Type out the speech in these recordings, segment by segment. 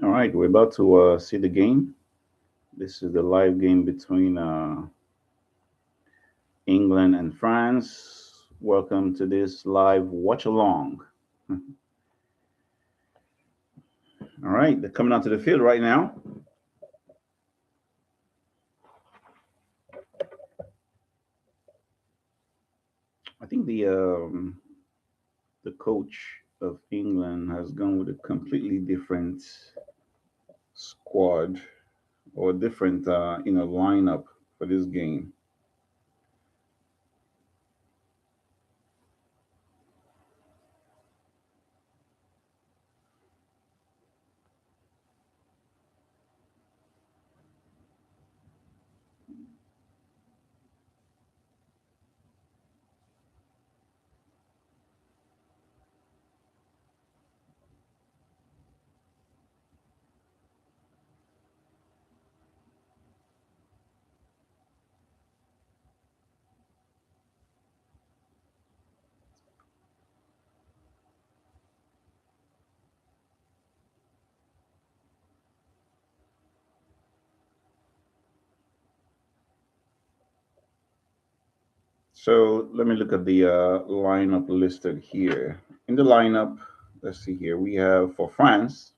All right, we're about to see the game. This is the live game between England and France. Welcome to this live watch along. All right, they're coming onto the field right now. I think the coach of England has gone with a completely different squad or different lineup for this game. So let me look at the lineup listed here. In the lineup, let's see here. We have for France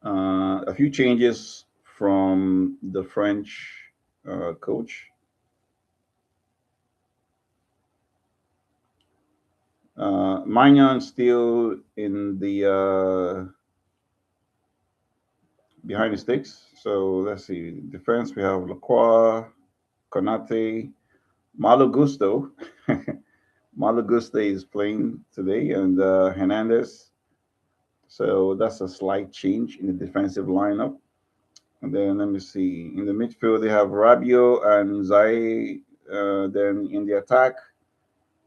a few changes from the French coach. Magnan still in the behind the sticks. So let's see. Defense, we have Lacroix, Konate, Malo Gusto. Malo Gusto is playing today, and Hernandez. So that's a slight change in the defensive lineup. And then let me see. In the midfield, they have Rabio and Zai. Then in the attack,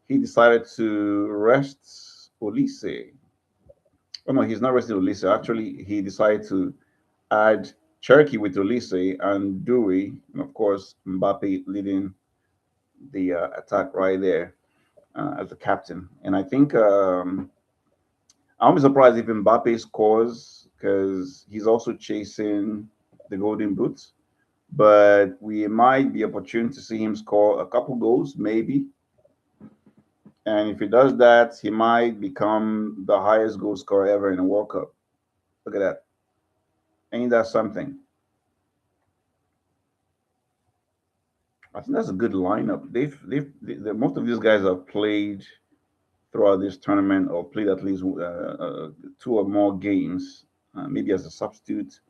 he decided to rest Olise. Oh no, he's not resting Olise. Actually, he decided to add Cherky with Olise and Dewey, and of course Mbappe leading the attack right there as the captain. And I think I'll be surprised if Mbappe scores because he's also chasing the golden boots. But we might be opportune to see him score a couple goals, maybe. And if he does that, he might become the highest goal scorer ever in a World Cup. Look at that. Ain't that something? I think that's a good lineup. Most of these guys have played throughout this tournament or played at least two or more games, maybe as a substitute.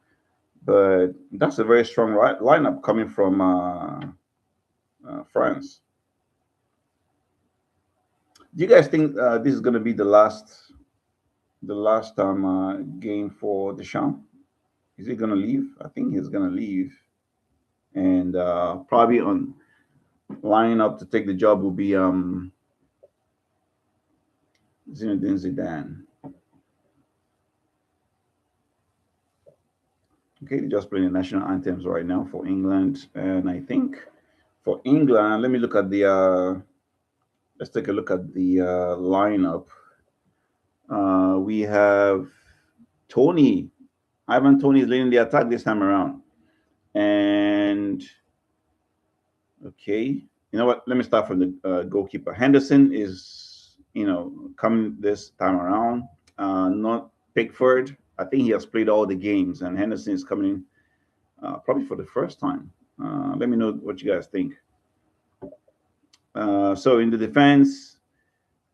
But that's a very strong lineup coming from France. Do you guys think this is going to be the last game for Deschamps? Is he going to leave? I think he's going to leave, and probably on lining up to take the job will be Zinedine Zidane. Okay, they're just playing the national anthems right now for England, and I think for England, let me look at the. Let's take a look at the lineup. We have Tony. Ivan Tony is leading the attack this time around, and okay, you know what? Let me start from the goalkeeper. Henderson is, coming this time around. Not Pickford. I think he has played all the games, and Henderson is coming in probably for the first time. Let me know what you guys think. So in the defense,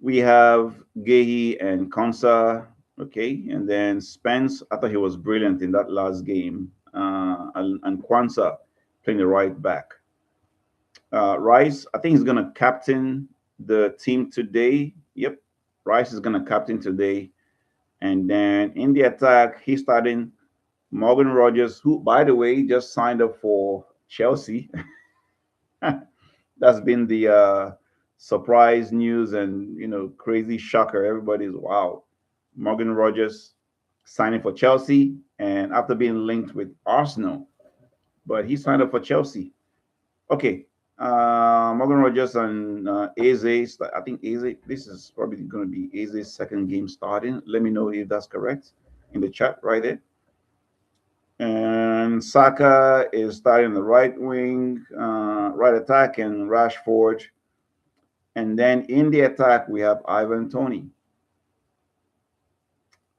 we have Gehi and Konsa. Okay, and then Spence. I thought he was brilliant in that last game. And Kwanzaa playing the right back. Rice, I think he's gonna captain the team today. Yep, Rice is gonna captain today. And then in the attack, he's starting Morgan Rogers, who, by the way, just signed up for Chelsea. That's been the surprise news and crazy shocker. Everybody's wow. Morgan Rogers signing for Chelsea, and after being linked with Arsenal, but he signed up for Chelsea. Okay, Morgan Rogers and Eze. I think Eze. This is probably going to be Eze's second game starting. Let me know if that's correct in the chat right there. And Saka is starting the right wing, right attack, and Rashford. And then in the attack, we have Ivan Tony.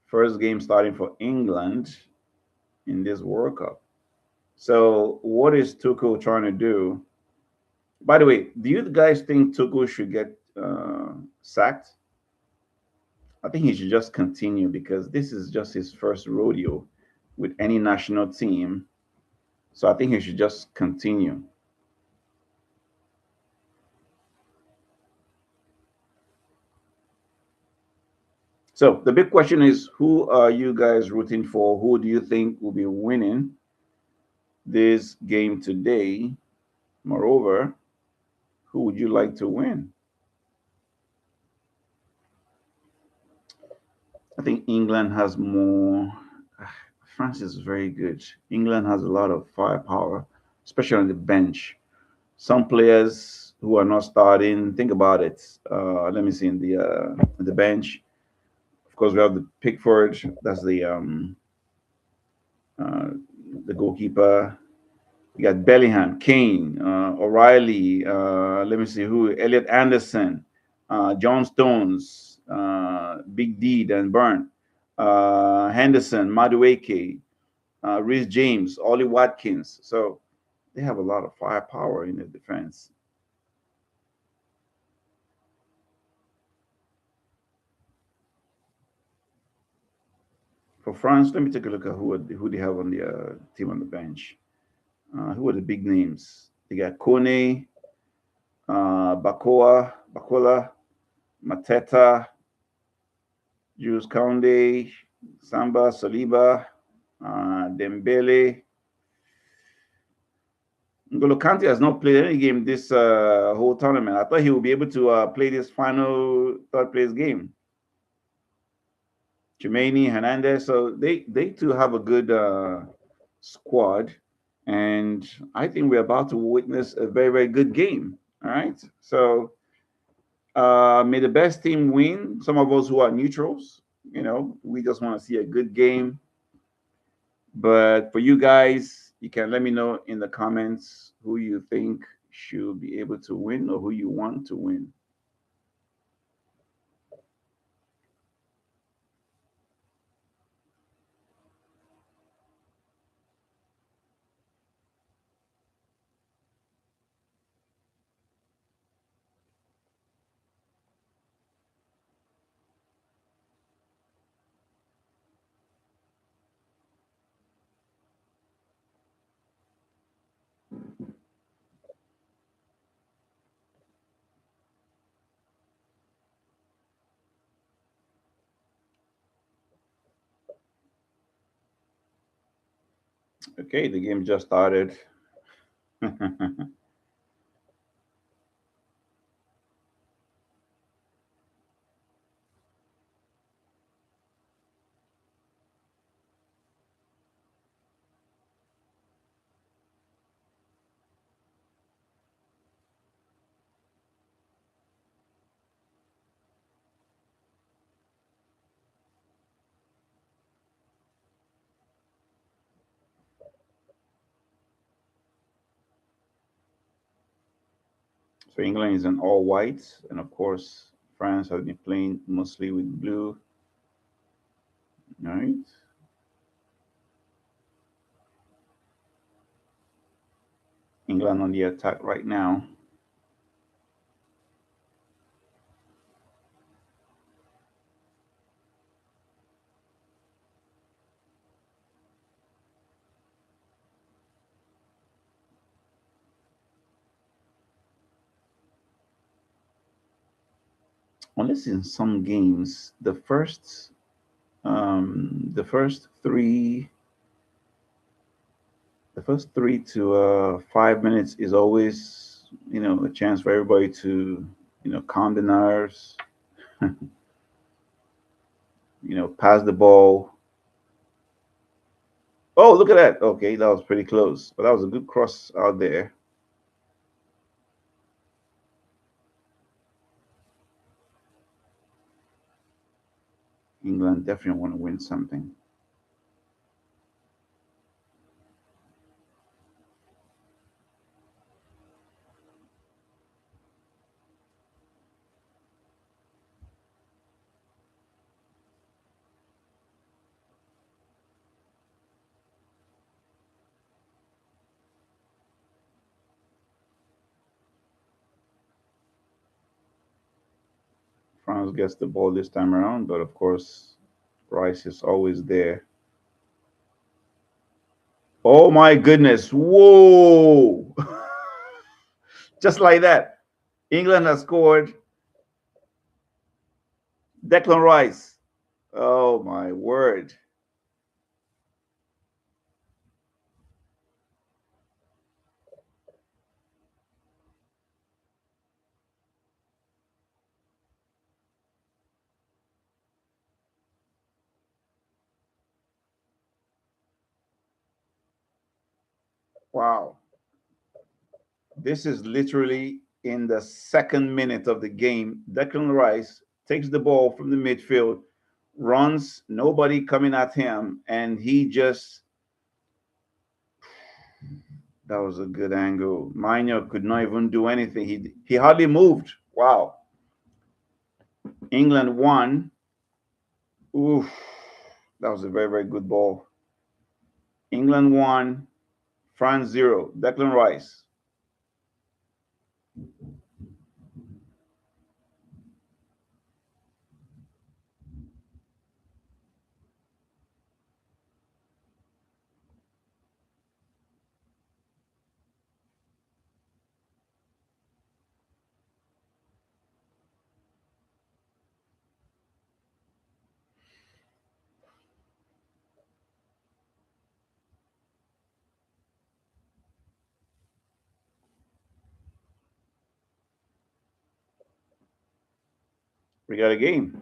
First game starting for England in this World Cup. So, what is Tuchel trying to do? By the way, do you guys think Tuchel should get sacked? I think he should just continue because this is just his first rodeo with any national team. So, I think he should just continue. So the big question is, who are you guys rooting for? Who do you think will be winning this game today? Moreover, who would you like to win? I think England has more. France is very good. England has a lot of firepower, especially on the bench. Some players who are not starting. Think about it. Let me see in the bench. Of course, we have the Pickford. That's uh, the goalkeeper. You got Bellingham, Kane, O'Reilly. Let me see who. Elliot Anderson, John Stones, Big D, Dan Burn, Henderson, Madueke, Rhys James, Ollie Watkins. So they have a lot of firepower in the defense. For France, let me take a look at who they have on the team on the bench. Who are the big names? They got Kone, Bakola, Mateta, Jules Kounde, Samba, Saliba, Dembele. N'Golo Kante has not played any game this whole tournament. I thought he would be able to play this final third place game. Jermaine Hernandez. So they too have a good squad. And I think we're about to witness a very, very good game. All right. So may the best team win. Some of us who are neutrals, we just want to see a good game. But for you guys, you can let me know in the comments who you think should be able to win or who you want to win. Okay, the game just started. So England is in all white, and of course France has been playing mostly with blue. All right. England on the attack right now. unless in some games, the first three, to 5 minutes is always, a chance for everybody to, calm the nerves, pass the ball. Oh, look at that. Okay, that was pretty close, but that was a good cross out there. England definitely want to win something. France gets the ball this time around, but of course, Rice is always there. Oh my goodness. Whoa. Just like that. England has scored. Declan Rice. Oh my word. Wow. This is literally in the second minute of the game. Declan Rice takes the ball from the midfield, runs, nobody coming at him, and he just, that was a good angle. Maino could not even do anything. He hardly moved. Wow. England won. Oof. That was a very, very good ball. England won. France zero. Declan Rice. We got a game.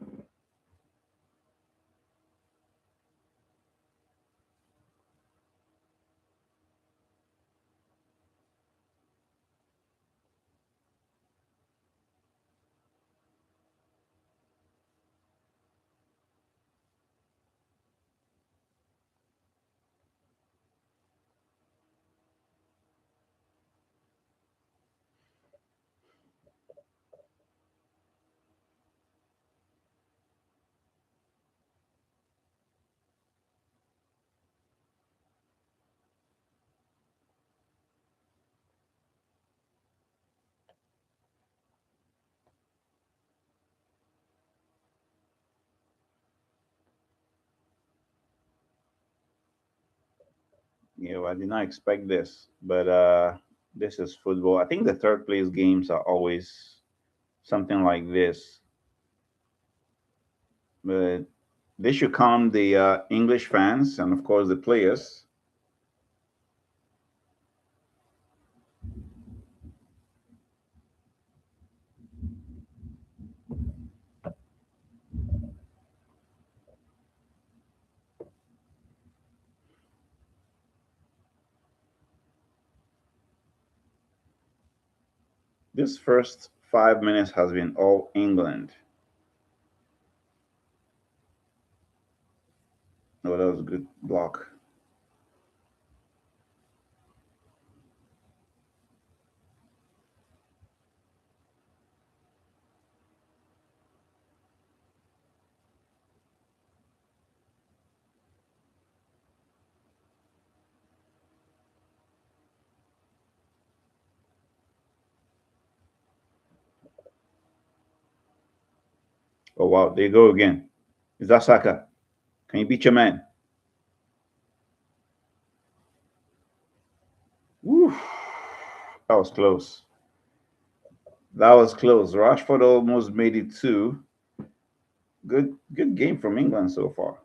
I did not expect this, but this is football. I think the third place games are always something like this, but this should calm the English fans and, of course, the players. This first 5 minutes has been all England. Oh, that was a good block. Oh, wow. There you go again. Is that Saka? Can you beat your man? Woo. That was close. That was close. Rashford almost made it two. Good game from England so far.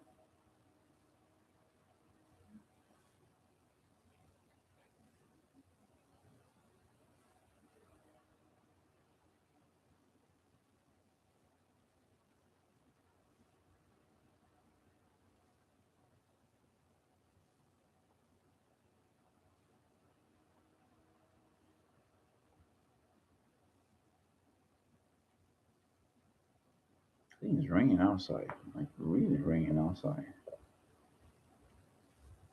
I think it's raining outside. Like really raining outside.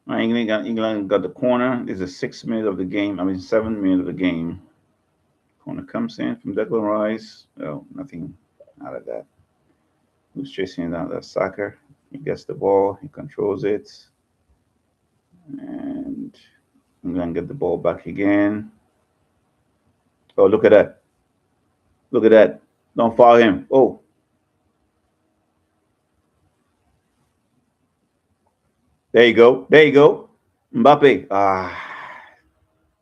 All right, England got the corner. This is 6 minutes of the game. I mean 7 minutes of the game. Corner comes in from Declan Rice. Oh, nothing out of that. Who's chasing down that Saka? He gets the ball. He controls it, and England get the ball back again. Oh, look at that! Look at that! Don't foul him. Oh, there you go. There you go. Mbappe.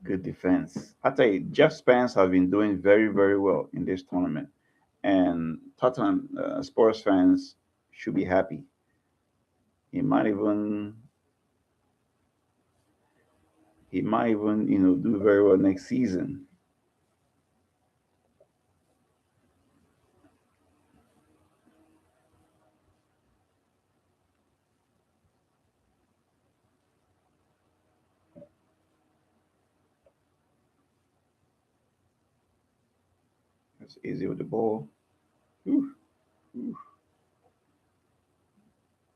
Good defense. I tell you, Jeff Spence have been doing very, very well in this tournament, and Tottenham Spurs fans should be happy. He might even, do very well next season. It's easy with the ball. Ooh, ooh.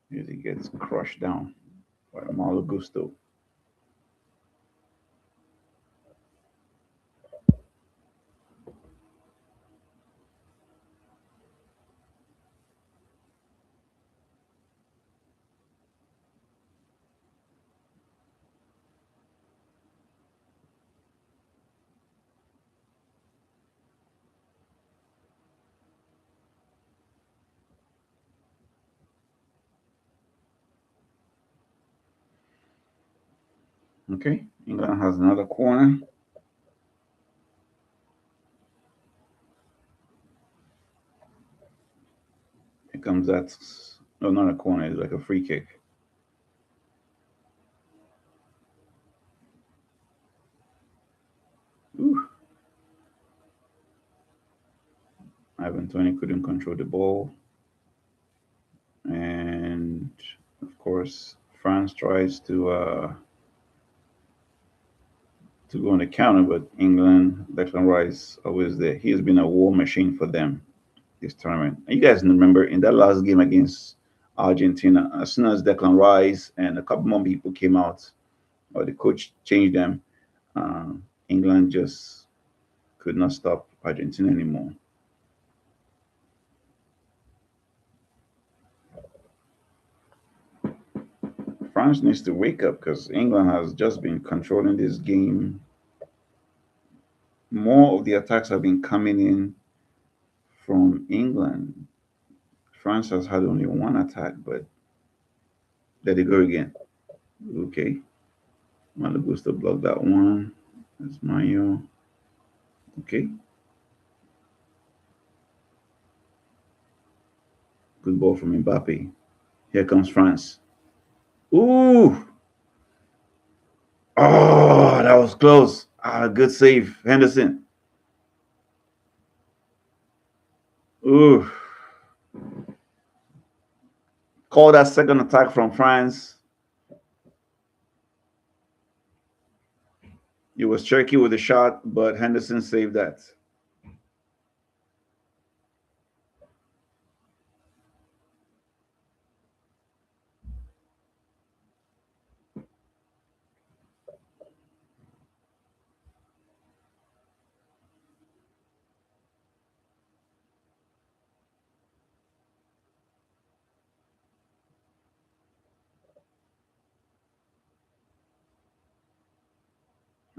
Usually gets crushed down by Malo Gusto. Okay, England has another corner. Here comes that. No, not a corner. It's like a free kick. Ooh, Ivan Tony couldn't control the ball, and of course France tries to go on the counter, but England, Declan Rice, always there. He has been a war machine for them this tournament. And you guys remember in that last game against Argentina, as soon as Declan Rice and a couple more people came out, or the coach changed them, England just could not stop Argentina anymore. France needs to wake up because England has just been controlling this game. More of the attacks have been coming in from England. France has had only one attack, but there they go again. Okay. Malagusta blocked that one. That's Mayo. Okay. Good ball from Mbappe. Here comes France. Ooh. Oh, that was close. Good save. Henderson. Ooh. Call that second attack from France. It was tricky with the shot, but Henderson saved that.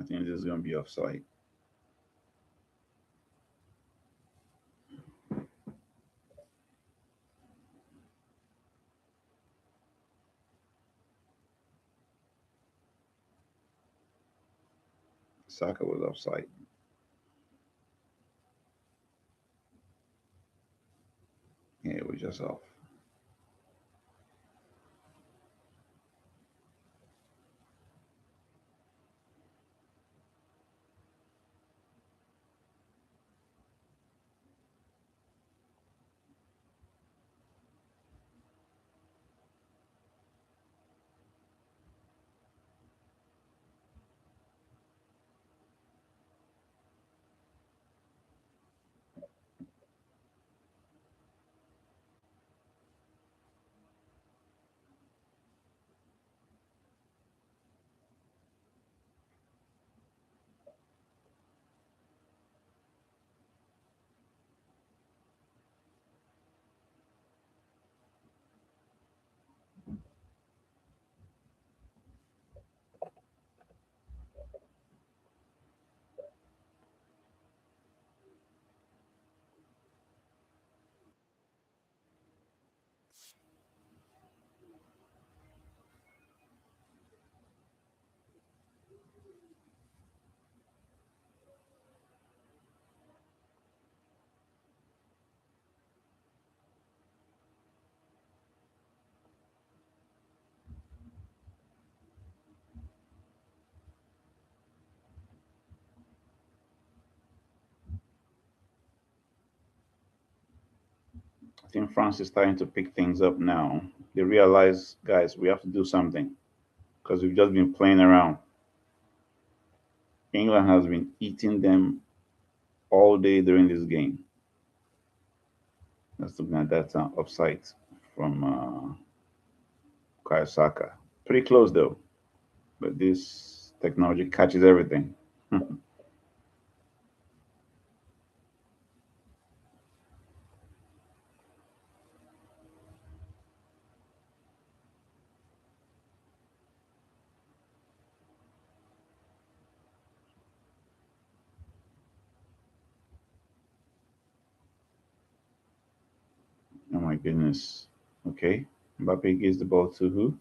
I think this is going to be offside. Saka was offside. Mute yourself. I think France is starting to pick things up now. They realize, guys, we have to do something because we've just been playing around. England has been eating them all day during this game. Let's look at that offside from Kayosaka. Pretty close though, but this technology catches everything. Oh my goodness. Okay, Mbappe gives the ball to who?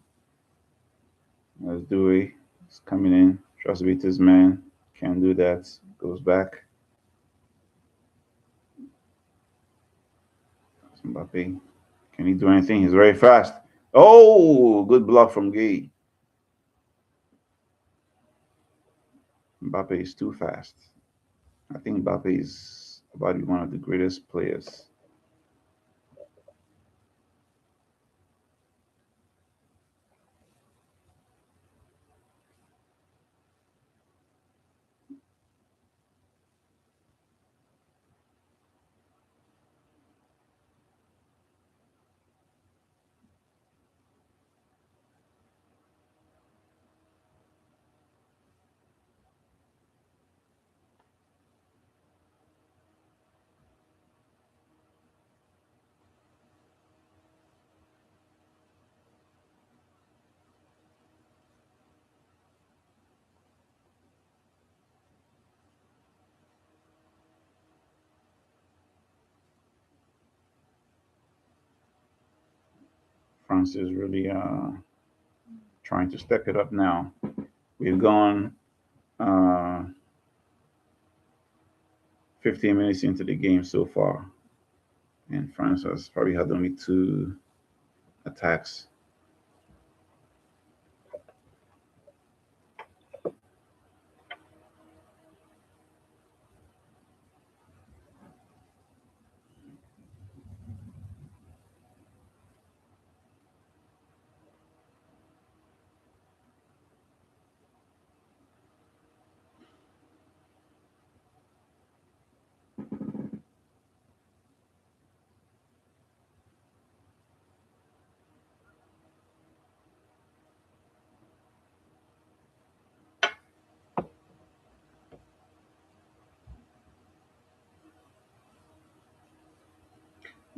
Let's do it. It's coming in. Tries to beat his man. Can't do that. Goes back. Mbappe. Can he do anything? He's very fast. Oh, good block from Gay. Mbappe is too fast. I think Mbappe is about to be one of the greatest players. France is really trying to step it up now. We've gone uh, 15 minutes into the game so far, and France has probably had only two attacks.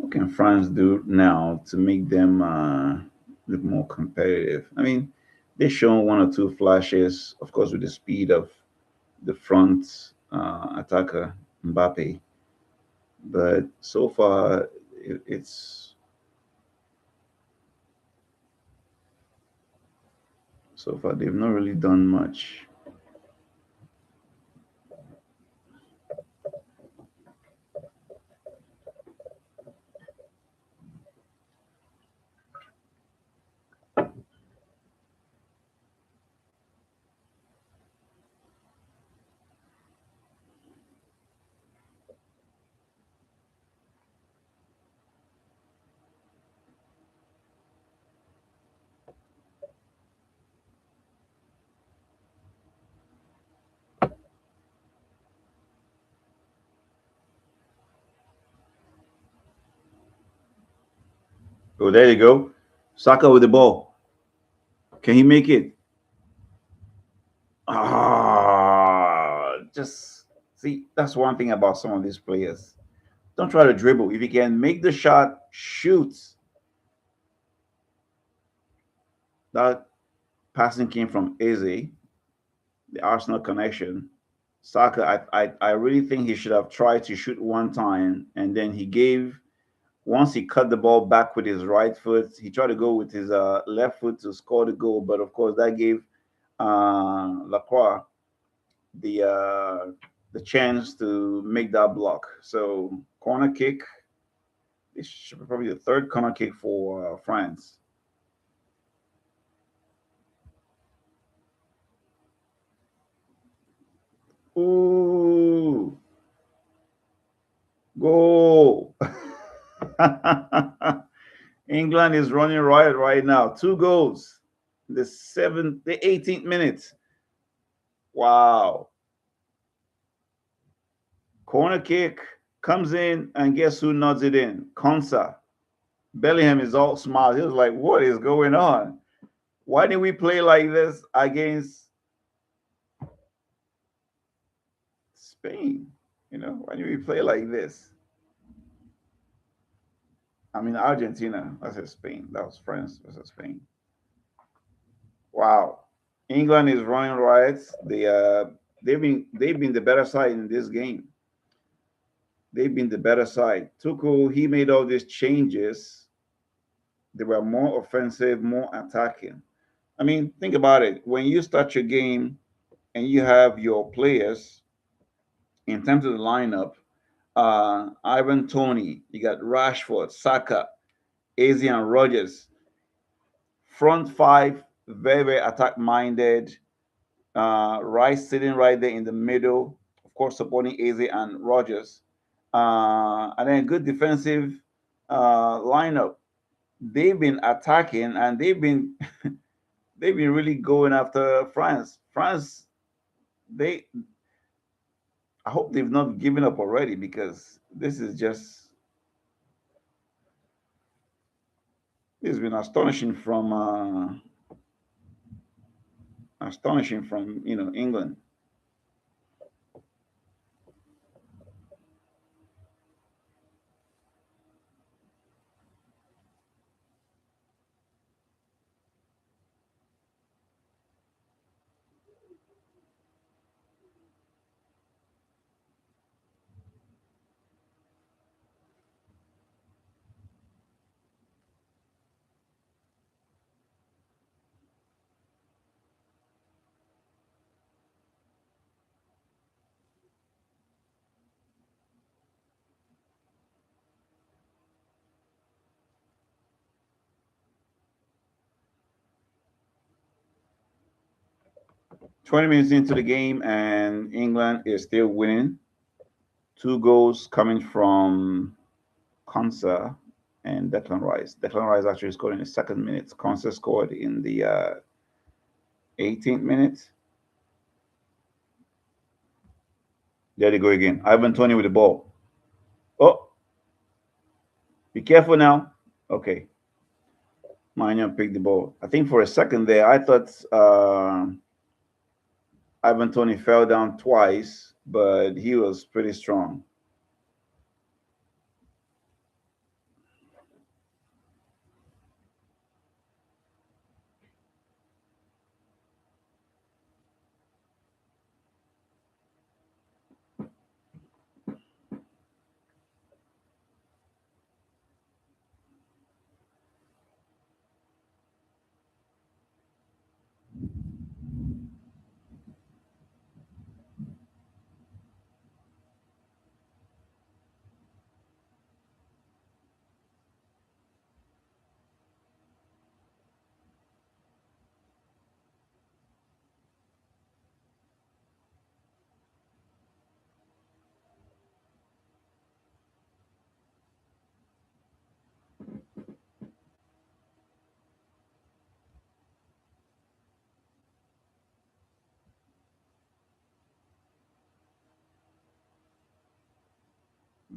What can France do now to make them look more competitive? I mean, they've shown one or two flashes, of course, with the speed of the front attacker Mbappe, but so far it's so far they've not really done much. Oh, there you go. Saka with the ball. Can he make it? Just see, that's one thing about some of these players. Don't try to dribble. If you can make the shot, shoot. That passing came from Eze, the Arsenal connection. Saka, I really think he should have tried to shoot one time, and then he gave. Once he cut the ball back with his right foot, he tried to go with his left foot to score the goal, but of course that gave Lacroix the uh, the chance to make that block. So corner kick. This should be probably the third corner kick for France. Ooh, goal! England is running riot right now. Two goals. The 18th minute. Wow. Corner kick comes in, and guess who nods it in? Konsa. Bellingham is all smiles. He was like, "What is going on? Why did we play like this against Spain? Why did we play like this? I mean, Argentina versus Spain. That was France versus Spain. Wow. England is running riots. They've been the better side in this game. They've been the better side. Tuchel, he made all these changes. They were more offensive, more attacking. I mean, think about it. When you start your game and you have your players in terms of the lineup, Ivan Tony, you got Rashford, Saka, Eze, and Rogers. Front five, very, very attack minded. Rice sitting right there in the middle, of course, supporting Eze and Rogers. And then good defensive lineup. They've been attacking and they've been really going after France. France, they I hope they've not given up already because this has been astonishing from England. 20 minutes into the game and England is still winning. Two goals coming from Konsa and Declan Rice. Declan Rice actually scored in the second minute. Konsa scored in the 18th minute. There they go again. Ivan Tony with the ball. Oh, be careful now. Okay. Mania picked the ball. I think for a second there, I thought Ivan Tony fell down twice, but he was pretty strong.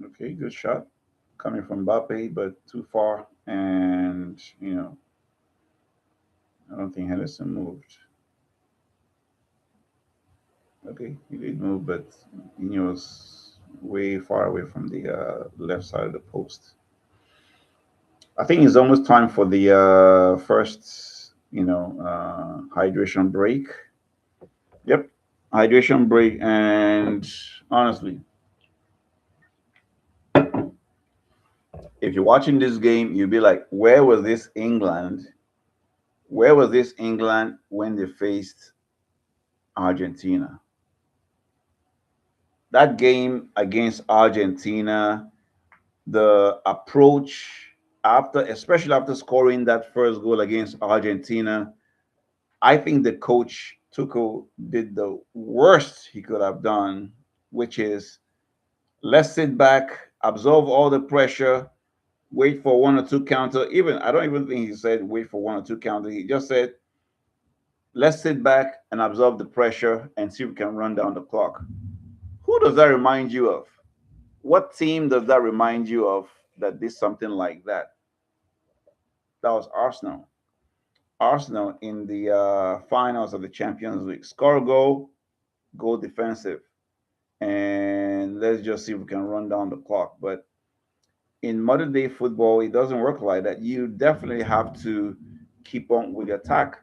Okay, good shot. coming from Mbappe, but too far. And, I don't think Henderson moved. Okay, he did move, but he was way far away from the left side of the post. I think it's almost time for the first, hydration break. Yep, hydration break. And honestly, if you're watching this game, you'll be like, where was this England? Where was this England when they faced Argentina? That game against Argentina, the approach after, especially after scoring that first goal against Argentina, I think the coach Tuchel did the worst he could have done, which is let's sit back, absorb all the pressure, wait for one or two counter. Even I don't even think he said wait for one or two counter. He just said let's sit back and absorb the pressure and see if we can run down the clock. Who does that remind you of? What team does that remind you of that did something like that? That was Arsenal. Arsenal in the finals of the Champions League. Score a goal, go defensive, and let's just see if we can run down the clock. But in modern day football, it doesn't work like that. You definitely have to keep on with the attack.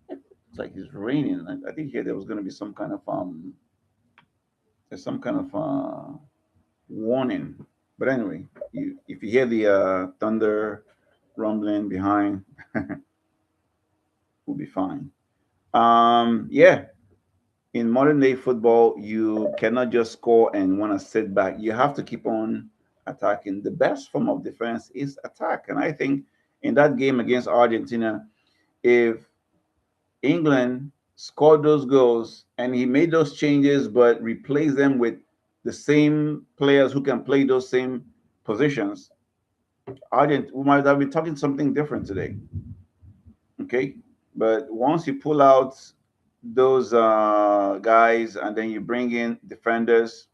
It's like it's raining. I think here there was going to be some kind of there's some kind of warning. But anyway, if you hear the thunder rumbling behind, we'll be fine. Yeah, in modern day football, you cannot just score and want to sit back. You have to keep on attacking. The best form of defense is attack. And I think in that game against Argentina, if England scored those goals and he made those changes, but replaced them with the same players who can play those same positions, we might have been talking something different today. Okay. But once you pull out those guys and then you bring in defenders,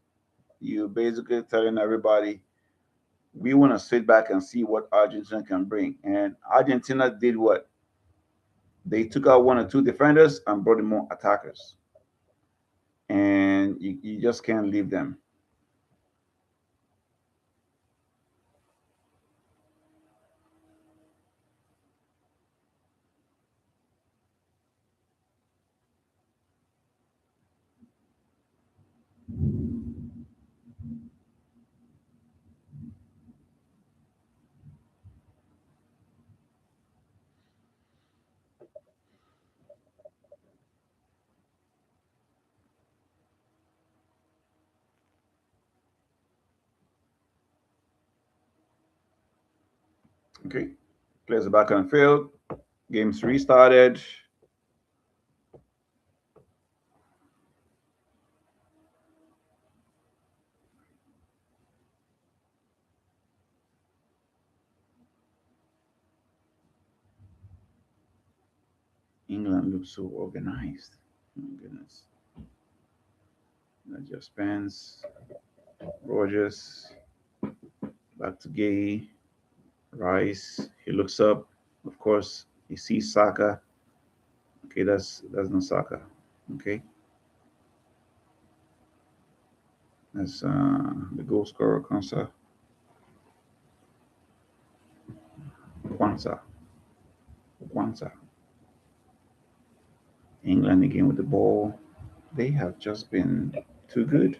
you basically telling everybody we want to sit back and see what Argentina can bring. And Argentina did what? They took out one or two defenders and brought in more attackers. And you just can't leave them. Okay. Players are back on the field. Games restarted. England looks so organized. Oh my goodness. That just Spence, Rogers, back to Gay, Rice. He looks up. Of course, he sees Saka. Okay, that's not Saka. Okay, that's the goal scorer, Kwanzaa. Kwanzaa. England again with the ball. They have just been too good.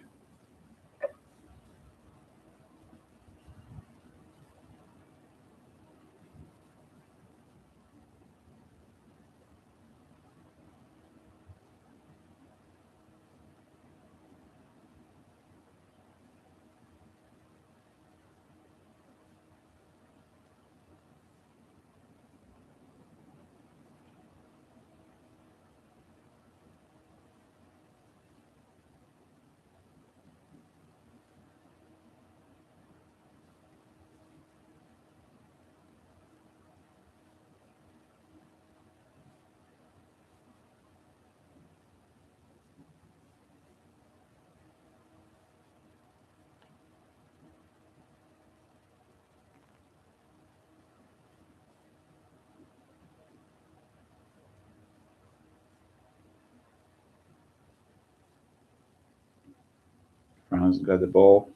France got the ball.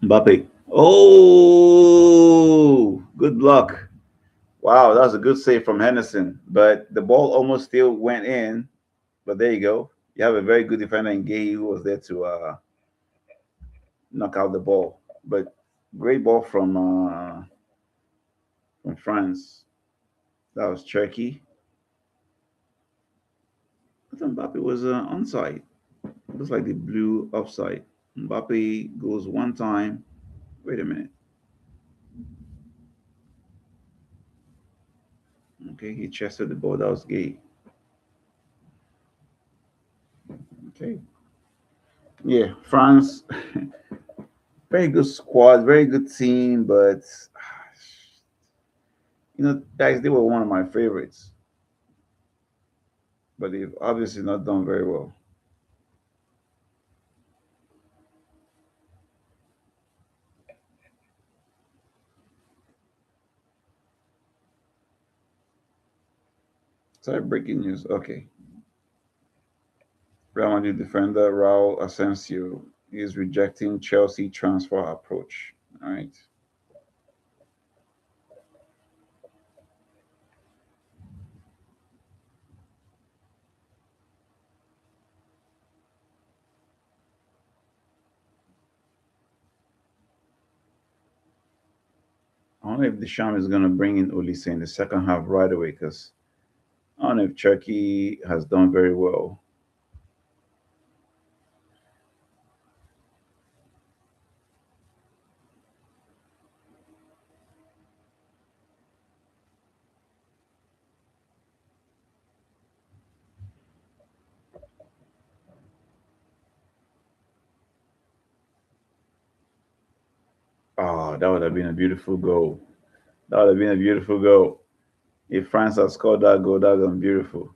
Mbappe. Oh, good luck. Wow, that was a good save from Henderson. But the ball almost still went in. But there you go. You have a very good defender in Gay who was there to knock out the ball. But great ball from France. That was Turkey. I thought Mbappe was onside. Looks like the blue offside. Mbappe goes one time. Wait a minute. Okay, he chested the ball. That was Gay. Okay. Yeah, France. Very good squad, very good team, but guys, they were one of my favorites, but they've obviously not done very well. Sorry, breaking news. Okay, Real Madrid defender Raul Asensio is rejecting Chelsea transfer approach. All right. I don't know if Deschamps is going to bring in Olise in the second half right away because I don't know if Turkey has done very well. Oh, that would have been a beautiful goal. That would have been a beautiful goal. If France had scored that goal, that would have been beautiful.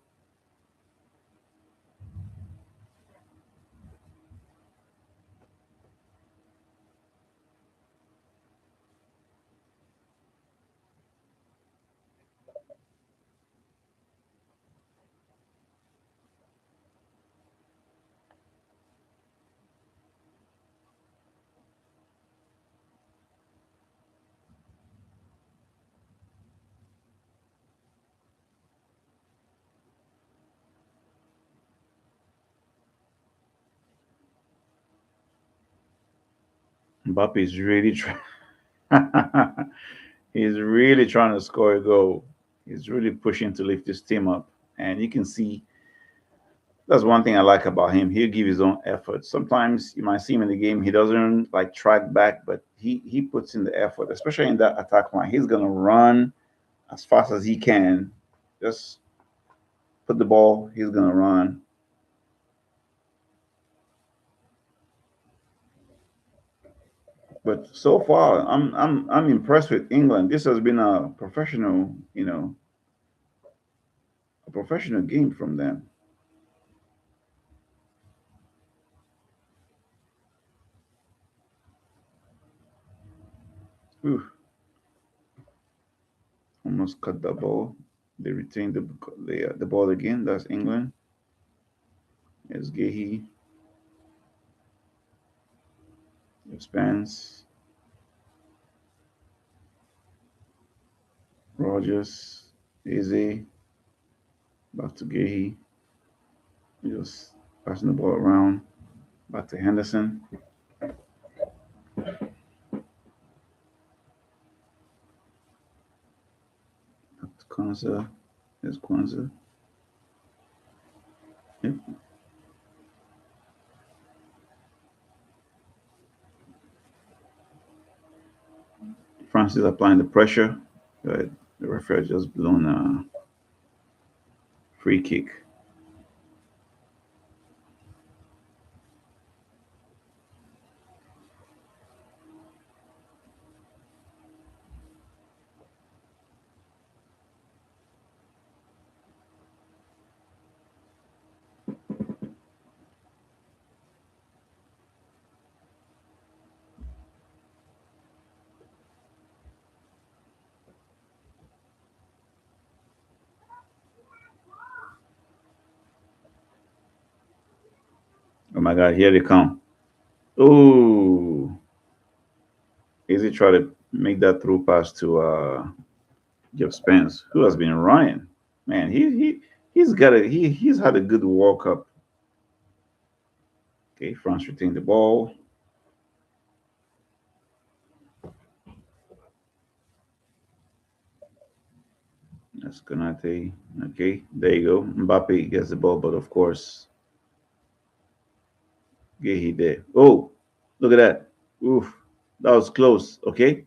Mbappe is really trying. He's really trying to score a goal. He's really pushing to lift his team up, and you can see that's one thing I like about him. He'll give his own effort. Sometimes you might see him in the game, he doesn't like track back, but he puts in the effort, especially in that attack line. He's gonna run as fast as he can. Just put the ball. He's gonna run. But so far, I'm impressed with England. This has been a professional game from them. Whew, almost cut the ball. They retained the ball again. That's England. It's Gehi, Spence, Rogers, Eze, back to Gehi. Just passing the ball around. Back to Henderson. Back to Kwanzaa. There's Kwanzaa. Yep. France is applying the pressure. But the referee just blown a free kick. Oh my God, here they come. Oh, Easy try to make that through pass to Jeff Spence, who has been running. Man, he's had a good World Cup. Okay, France retain the ball. That's Konate. Okay, there you go. Mbappe gets the ball, but of course, he there. Oh, look at that. Oof, that was close. Okay,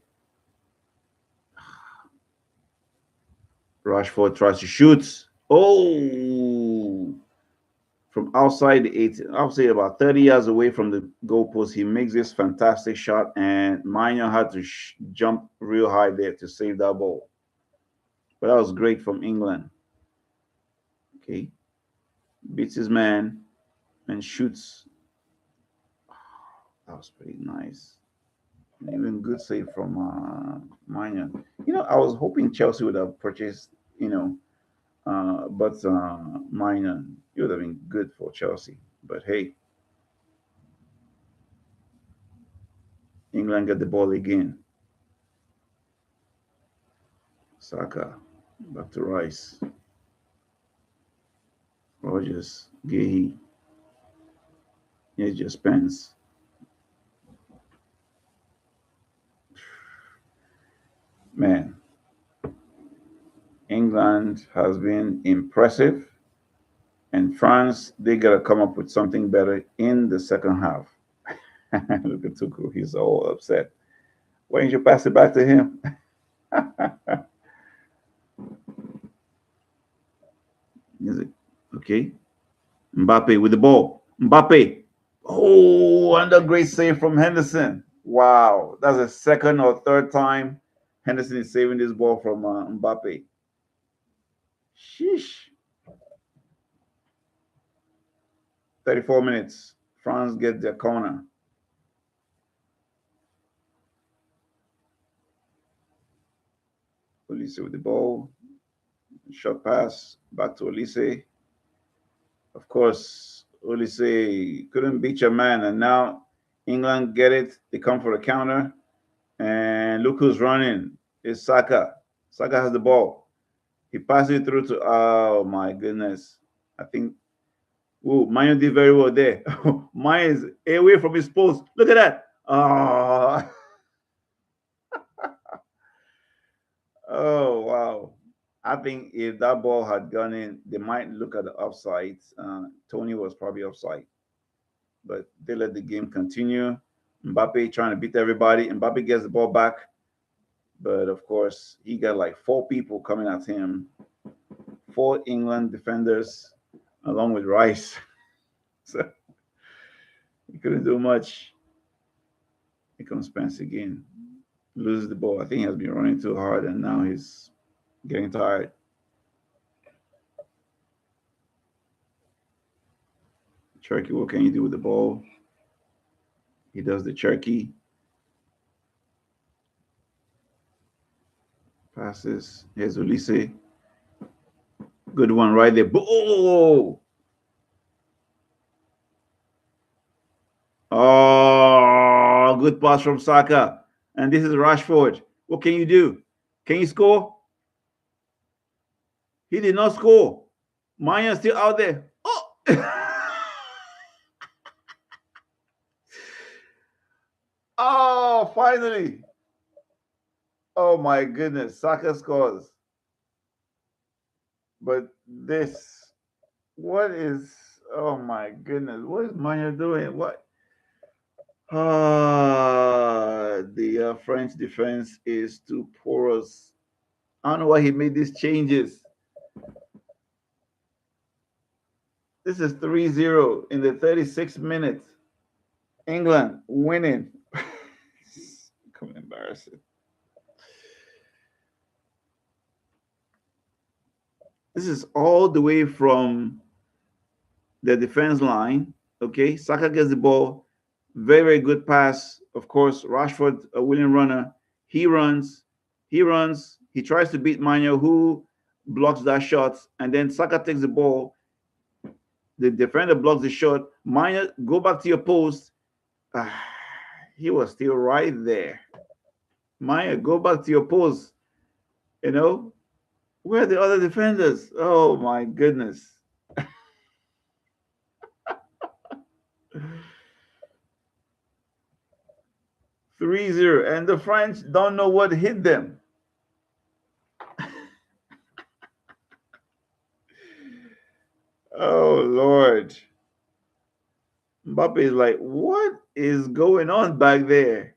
Rashford tries to shoot. Oh, from outside the 18, I'll say about 30 yards away from the goalpost, he makes this fantastic shot, and Maino had to jump real high there to save that ball. But that was great from England. Okay, beats his man and shoots. That was pretty nice. Even good save from Maino. I was hoping Chelsea would have purchased, but Maino, it would have been good for Chelsea. But hey, England get the ball again. Saka back to Rice. Rogers, Gay, here's just Spence. Man, England has been impressive, and France, they got to come up with something better in the second half. Look at Tuku, he's all upset. Why didn't you pass it back to him? Is it okay? Mbappe with the ball. Mbappe. Oh, and a great save from Henderson. Wow, that's the second or third time Henderson is saving this ball from Mbappe. Sheesh. 34 minutes. France get their corner. Olise with the ball. Short pass back to Olise. Of course, Olise couldn't beat your man, and now England get it. They come for the counter, and look who's running. It's Saka. Saka has the ball. He passes it through to. Oh my goodness! I think. Oh, Mayan did very well there. Mayan is away from his post. Look at that. Oh, oh wow. I think if that ball had gone in, they might look at the offside. Tony was probably offside, but they let the game continue. Mbappe trying to beat everybody. Mbappe gets the ball back, but of course, he got like four people coming at him. Four England defenders, along with Rice. So he couldn't do much. Here comes Spence again. Loses the ball. I think he has been running too hard, and now he's getting tired. Cherky, what can you do with the ball? He does the Cherky. Passes. Here's Ulisse. Good one right there. Oh! Oh, good pass from Saka. And this is Rashford. What can you do? Can you score? He did not score. Maya's still out there. Oh! Oh, finally. Oh my goodness. Saka scores. But this, what is, oh my goodness. What is Maya doing? What? The French defense is too porous. I don't know why he made these changes. This is 3-0 in the 36th minute. England winning. Come embarrassing. This is all the way from the defense line. Okay, Saka gets the ball. Very, very good pass. Of course, Rashford, a willing runner. He runs. He runs. He tries to beat Mano, who blocks that shot. And then Saka takes the ball. The defender blocks the shot. Maya, go back to your post. Ah, he was still right there. Maya, go back to your post. You know, where are the other defenders? Oh my goodness. 3-0. And the French don't know what hit them. Oh Lord. Mbappe is like, what is going on back there?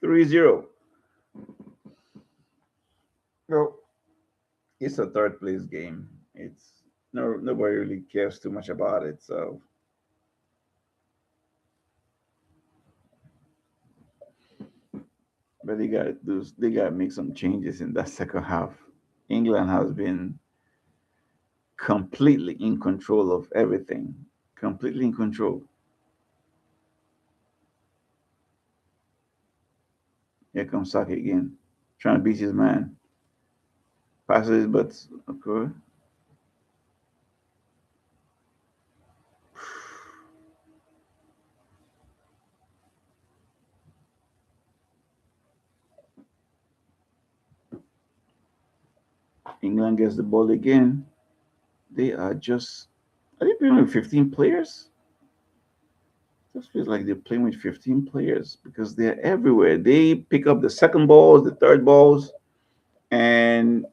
3-0. Well, it's a third place game. It's nobody really cares too much about it. So, but they got to make some changes in that second half. England has been completely in control of everything. Completely in control. Here comes Saki again, trying to beat his man. Passes, but okay. England gets the ball again. They are just. Are they playing with 15 players? Just feels like they're playing with 15 players because they're everywhere. They pick up the second balls, the third balls, and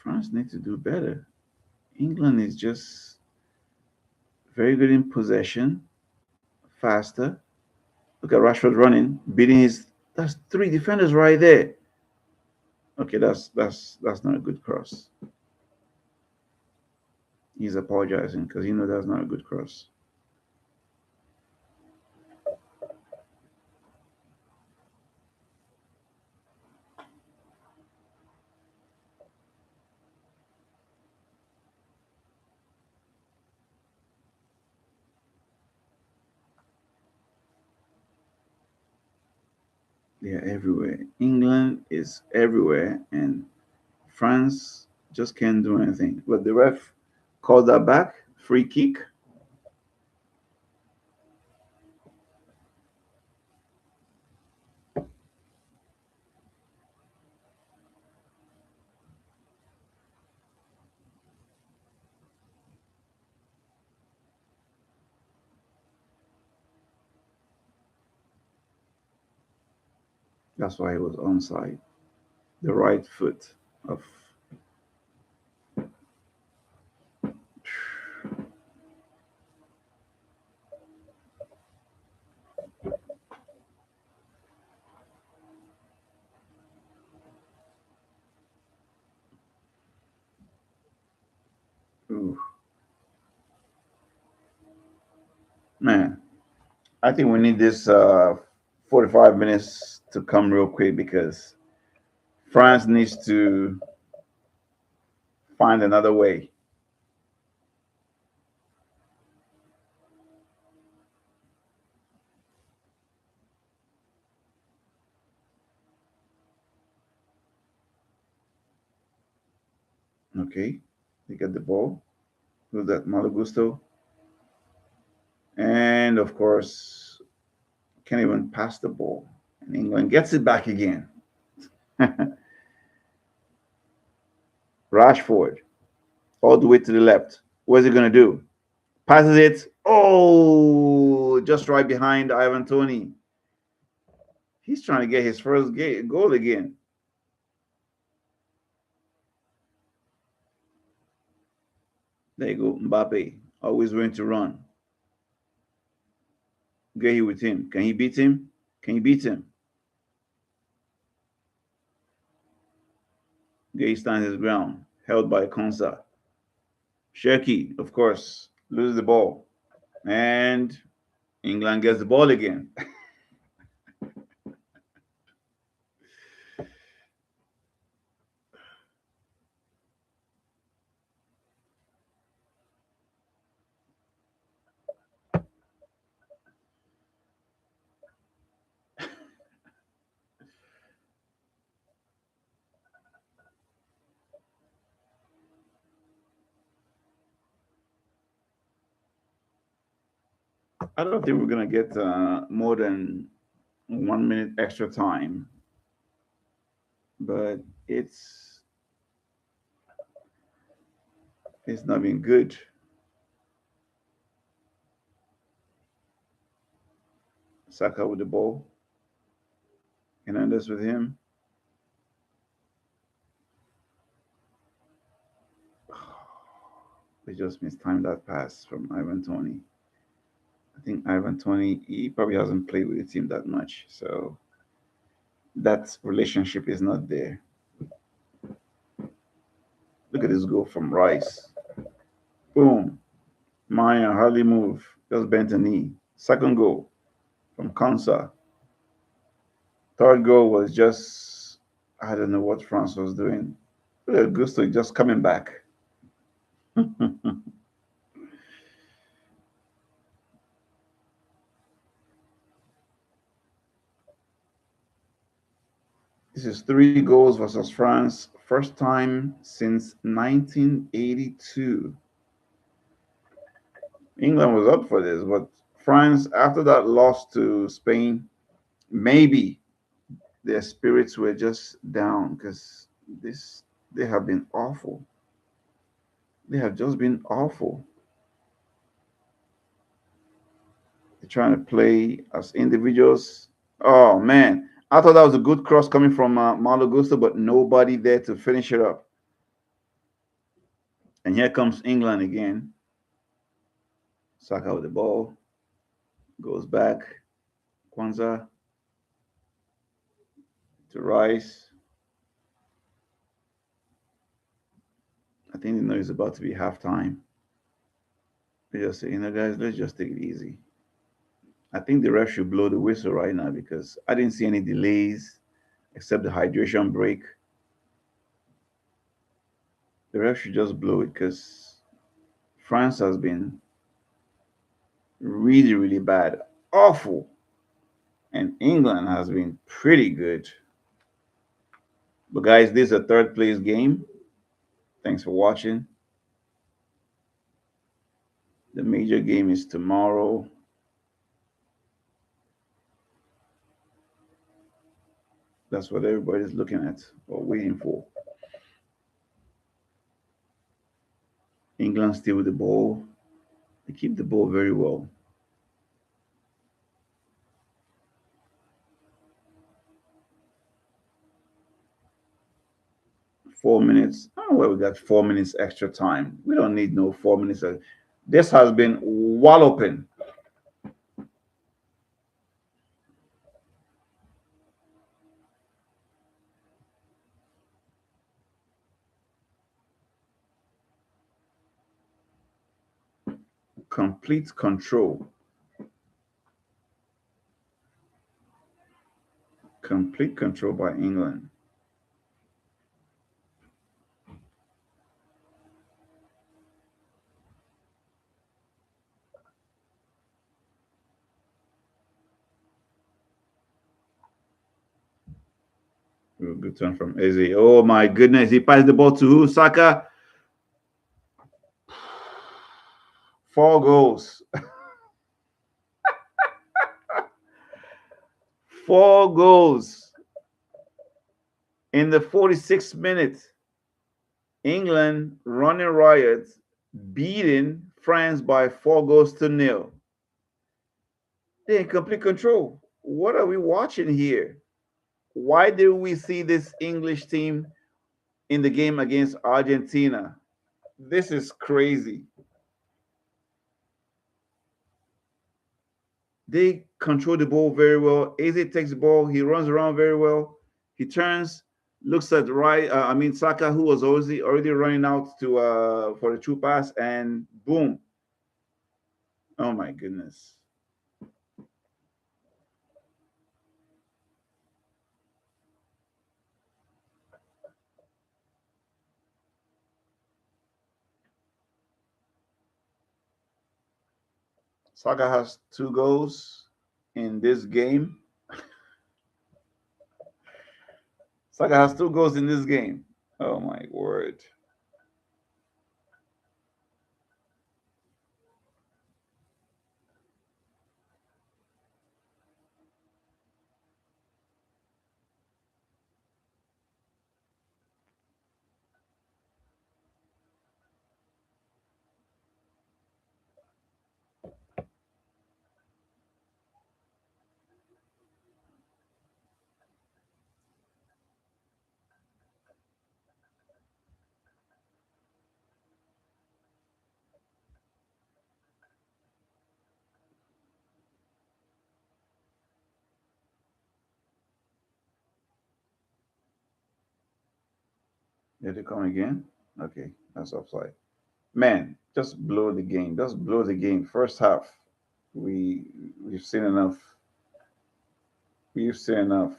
France needs to do better. England is just very good in possession, faster. Look at Rashford running, beating his. That's three defenders right there. Okay, that's not a good cross. He's apologizing because he knows that's not a good cross. They are everywhere. England is everywhere, and France just can't do anything. But the ref called that back, free kick. That's why it was onside. The right foot of. Ooh, man, I think we need this 45 minutes to come real quick because France needs to find another way. Okay, they get the ball. Who's that? Malagusto. And of course, can't even pass the ball. And England gets it back again. Rashford, all the way to the left. What's he going to do? Passes it. Oh, just right behind Ivan Tony. He's trying to get his first goal again. There you go, Mbappe. Always willing to run. Get here with him. Can he beat him? Can he beat him? Gay stands his ground, held by Konsa. Shirky, of course, loses the ball. And England gets the ball again. I don't think we're gonna get more than 1 minute extra time, but it's not been good. Saka with the ball, Hernandez with him. They just mistimed that pass from Ivan Tony. I think Ivan Tony, he probably hasn't played with the team that much, so that relationship is not there. Look at this goal from Rice. Boom. Maya hardly moved, just bent a knee. Second goal from Kansa. Third goal was just, I don't know what France was doing. Look at Gusto just coming back. This is three goals versus France, first time since 1982. England was up for this, but France, after that loss to Spain, maybe their spirits were just down because this they have been awful. They have just been awful. They're trying to play as individuals. Oh man, I thought that was a good cross coming from Malo Gusto, but nobody there to finish it up. And here comes England again. Saka with the ball, goes back. Kwanzaa to Rice. I think they know it's about to be halftime. They just say, guys, let's just take it easy. I think the ref should blow the whistle right now because I didn't see any delays except the hydration break. The ref should just blow it because France has been really, really bad, awful, and England has been pretty good. But guys, this is a third place game. Thanks for watching. The major game is tomorrow. That's what everybody's looking at or waiting for. England still with the ball. They keep the ball very well. 4 minutes. Oh, well, we got 4 minutes extra time. We don't need no 4 minutes. This has been walloping. Complete control. Complete control by England. Good turn from Eze. Oh my goodness. He passed the ball to who? Saka. 4 goals. 4 goals. In the 46th minute, England running riot, beating France by 4 goals to nil. They're in complete control. What are we watching here? Why did we see this English team in the game against Argentina? This is crazy. They control the ball very well. Eze takes the ball. He runs around very well. He turns, looks at right. Saka, who was already running out to for the true pass, and boom! Oh my goodness! Saka has 2 goals in this game. Saka has 2 goals in this game. Oh my word! Did it come again? Okay, that's offside. Man, just blow the game. Just blow the game. First half, we we've seen enough. We've seen enough.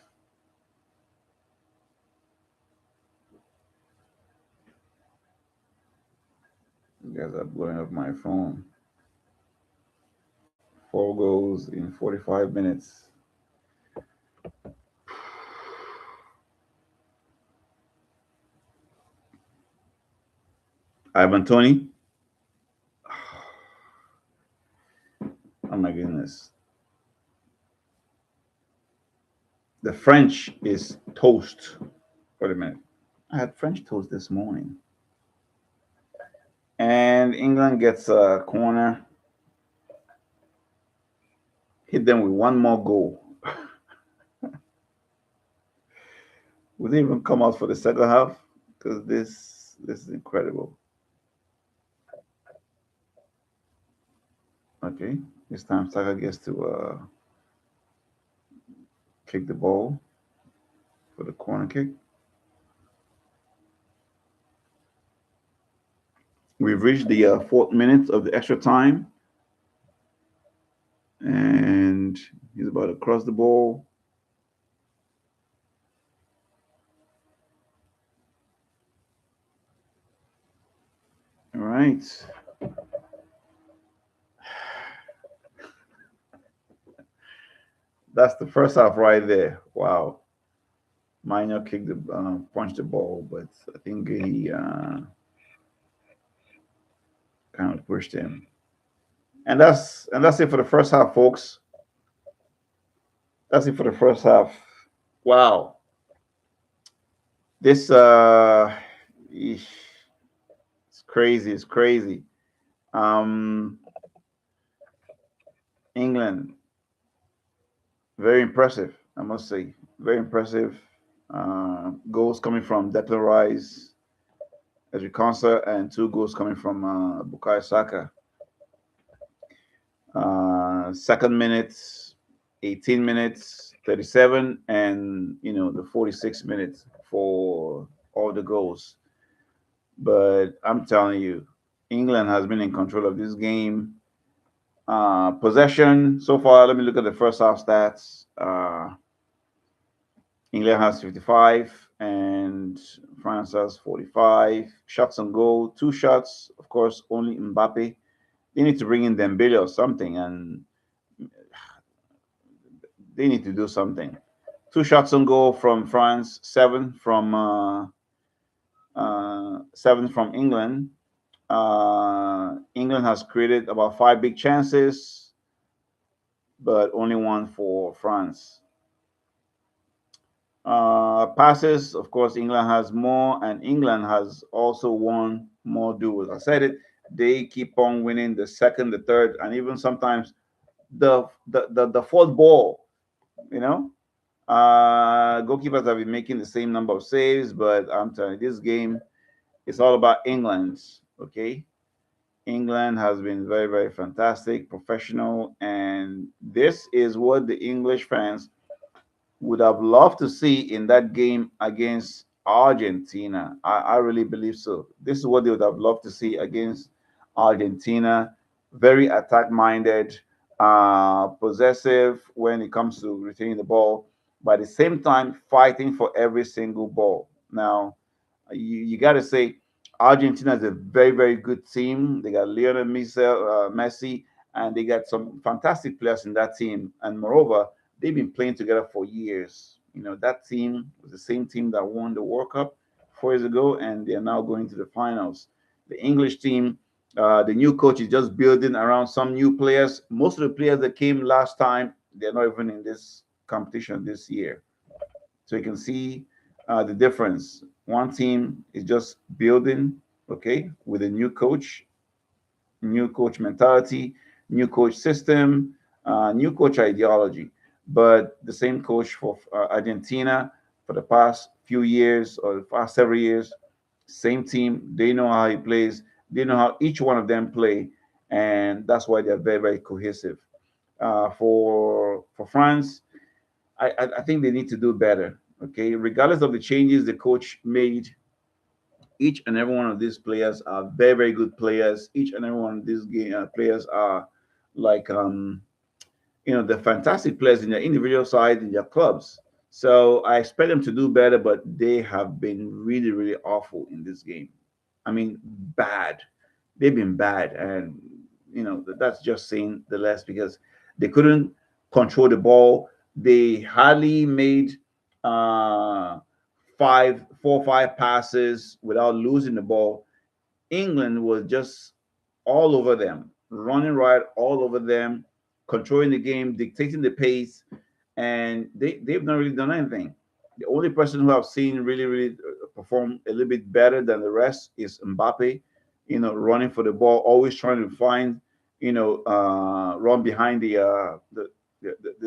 You guys are blowing up my phone. 4 goals in 45 minutes. Ivan Tony. Oh my goodness. The French is toast. Wait a minute. I had French toast this morning. And England gets a corner. Hit them with one more goal. Would they even come out for the second half? Because this is incredible. Okay. This time Saka gets to kick the ball for the corner kick. We've reached the fourth minute of the extra time. And he's about to cross the ball. All right. That's the first half right there. Wow. Minor kicked the punched the ball, but I think he kind of pushed him. And that's it for the first half, folks. That's it for the first half. Wow. This eesh, it's crazy. It's crazy. Um, England, very impressive, I must say. Very impressive. Goals coming from Declan Rice, Ezri Konsa, and 2 goals coming from Bukayo Saka. Second minutes, 18 minutes, 37, and the 46 minutes for all the goals. But I'm telling you, England has been in control of this game. Possession so far. Let me look at the first half stats. England has 55 and France has 45. Shots on goal, 2 shots. Of course, only Mbappe. They need to bring in Dembele or something, and they need to do something. 2 shots on goal from France, seven from England. England has created about 5 big chances, but only one for France. Passes, of course, England has more, and England has also won more duels. I said it. They keep on winning the second, the third, and even sometimes the fourth ball. You know, goalkeepers have been making the same number of saves, but I'm telling you, this game is all about England. Okay, England has been very, very fantastic, professional, and this is what the English fans would have loved to see in that game against Argentina. I really believe so. This is what they would have loved to see against Argentina. Very attack minded, possessive when it comes to retaining the ball, but at the same time, fighting for every single ball. Now, you got to say, Argentina is a very, very good team. They got Lionel Messi, and they got some fantastic players in that team. And moreover, they've been playing together for years. That team was the same team that won the World Cup 4 years ago, and they are now going to the finals. The English team, the new coach is just building around some new players. Most of the players that came last time, they're not even in this competition this year. So you can see the difference. One team is just building, okay, with a new coach mentality, new coach system, new coach ideology. But the same coach for Argentina for the past few years or the past several years, same team. They know how he plays. They know how each one of them play, and that's why they're very, very cohesive. For France, I think they need to do better. Okay, regardless of the changes the coach made Each and every one of these players are very, very good players. Each and every one of these players are like they're fantastic players in their individual side in their clubs. So I expect them to do better, but they have been really, really awful in this game. I mean, bad. They've been bad, and that's just saying the less because they couldn't control the ball. They hardly made uh, four, five passes without losing the ball. England was just all over them, running right all over them, controlling the game, dictating the pace, and they've not really done anything. The only person who I've seen really really perform a little bit better than the rest is Mbappe. Running for the ball, always trying to find, run behind the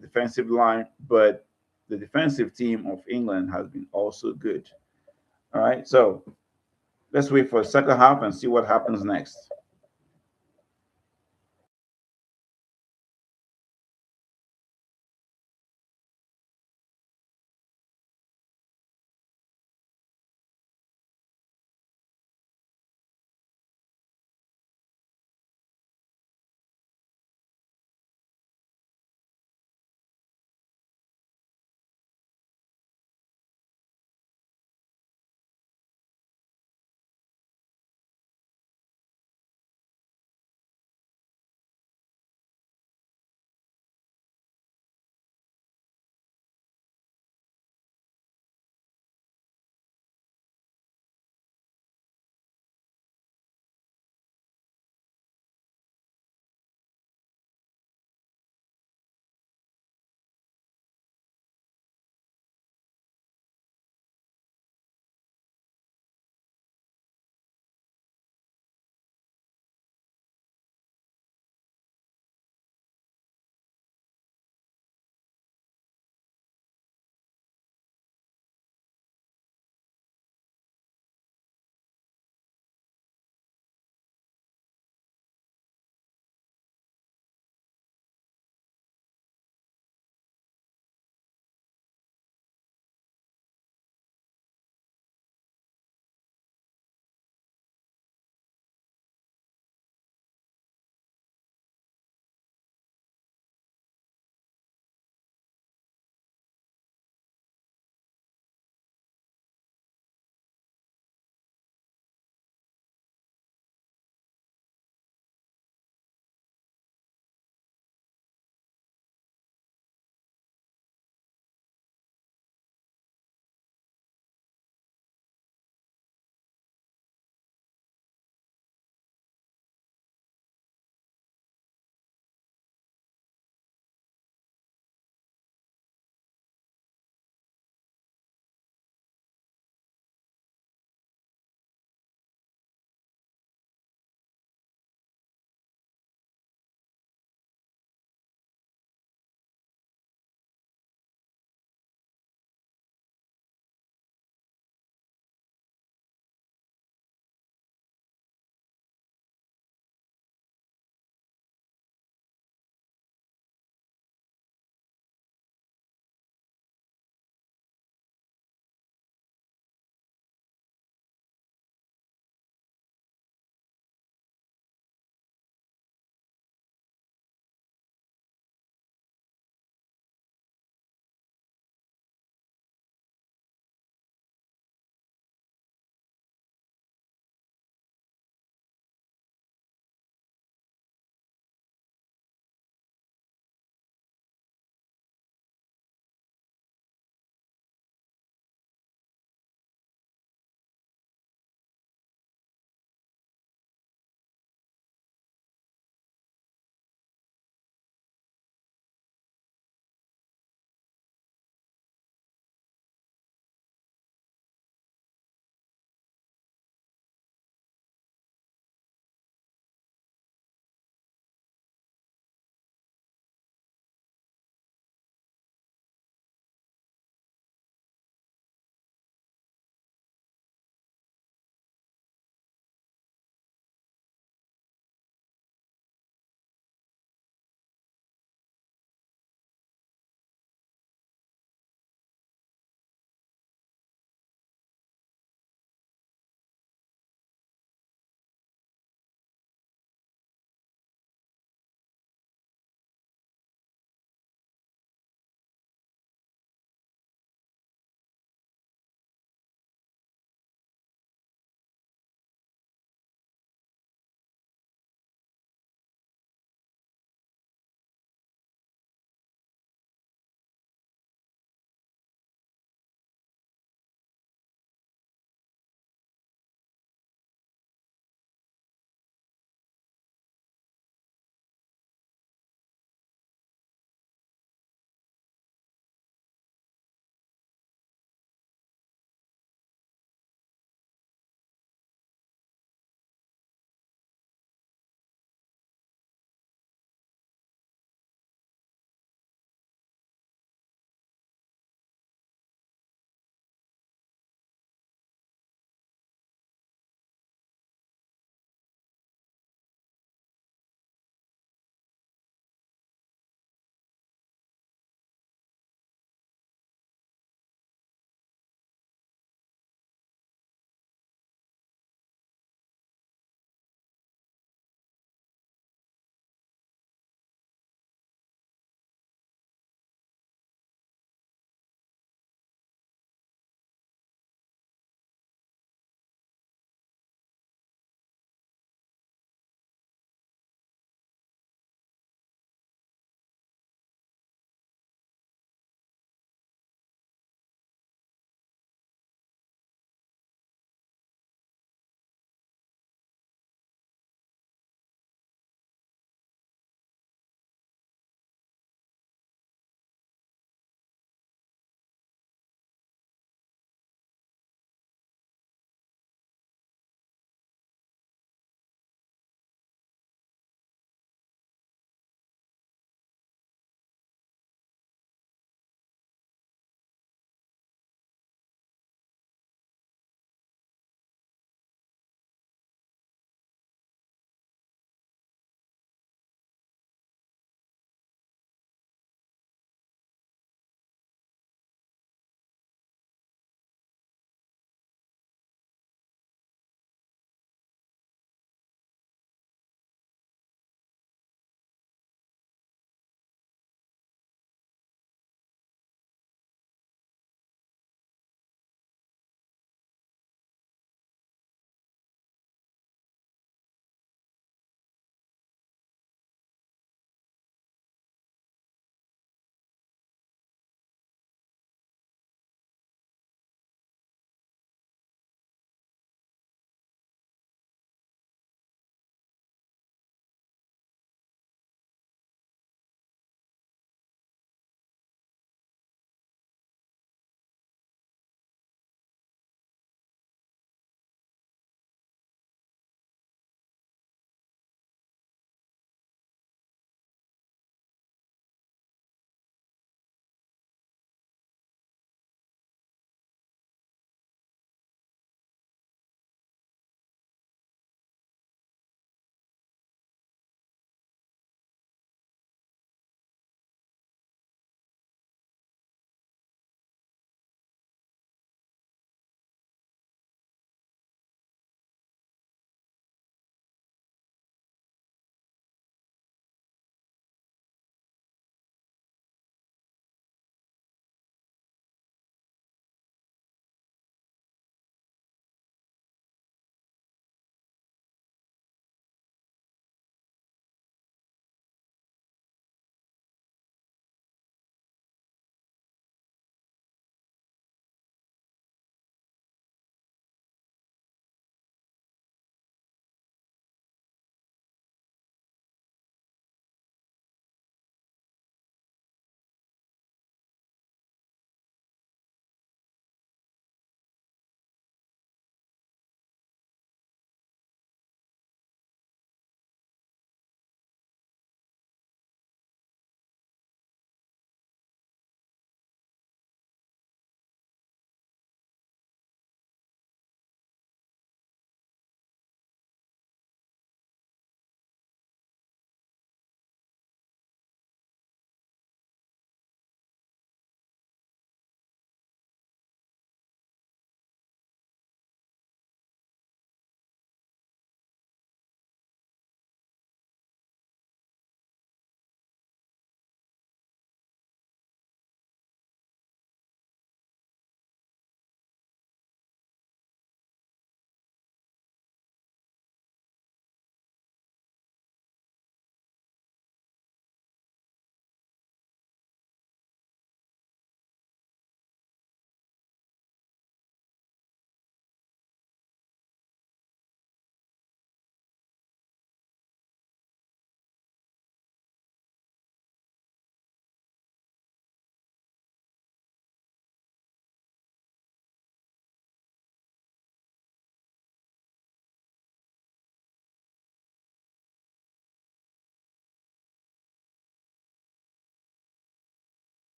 defensive line. But the defensive team of England has been also good. All right, so let's wait for the second half and see what happens next.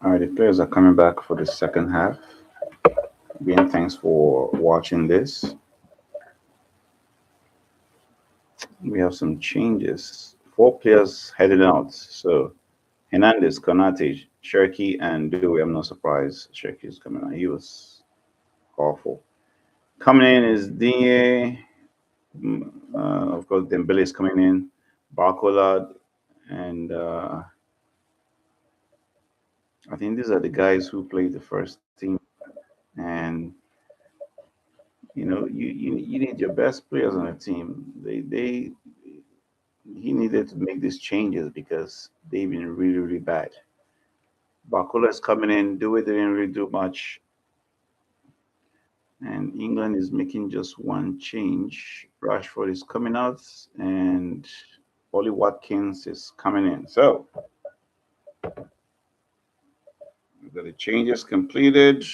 All right, the players are coming back for the second half. Again, thanks for watching this. We have some changes. Four players heading out. So Hernandez, Konate, Cherky, and Dewey. I'm not surprised Cherky is coming out. He was awful. Coming in is Digne. Of course, Dembele is coming in. Barcola, and I think these are the guys who played the first team. And you need your best players on the team. They he needed to make these changes because they've been really really bad. Barcola is coming in. Dewey didn't really do much, and England is making just one change. Rashford is coming out, and Ollie Watkins is coming in. So we've got the changes completed.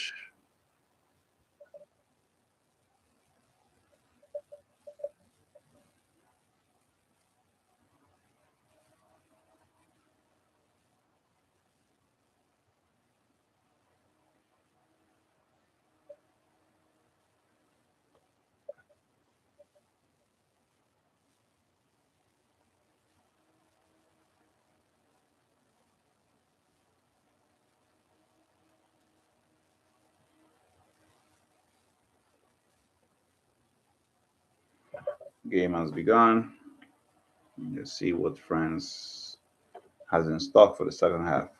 Game has begun. Let's see what France has in stock for the second half.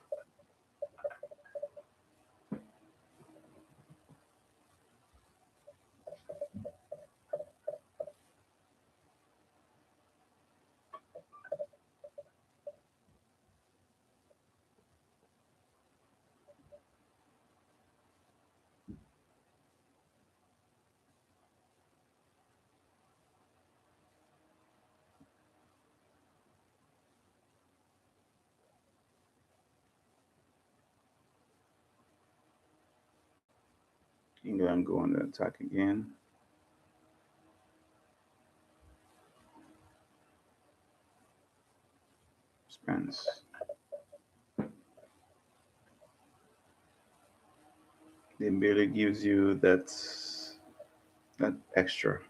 England going to attack again. Spence. Dembele gives you that extra.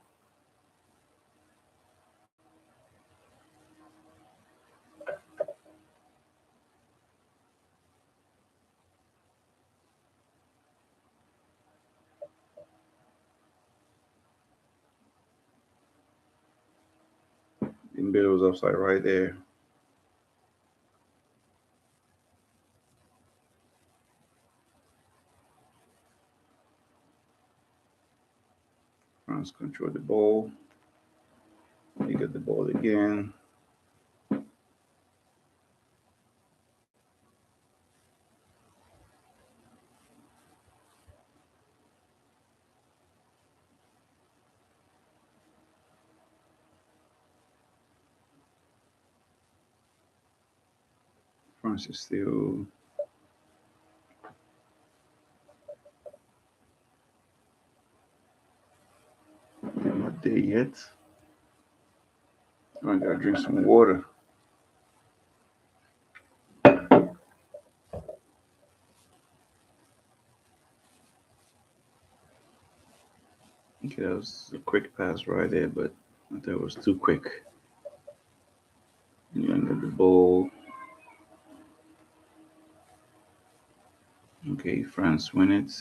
Dembele was offside right there. France control the ball. They get the ball again. France is still not there yet. I gotta drink some water. Okay, that was a quick pass right there, but I thought it was too quick. England got the ball. Okay, France win it.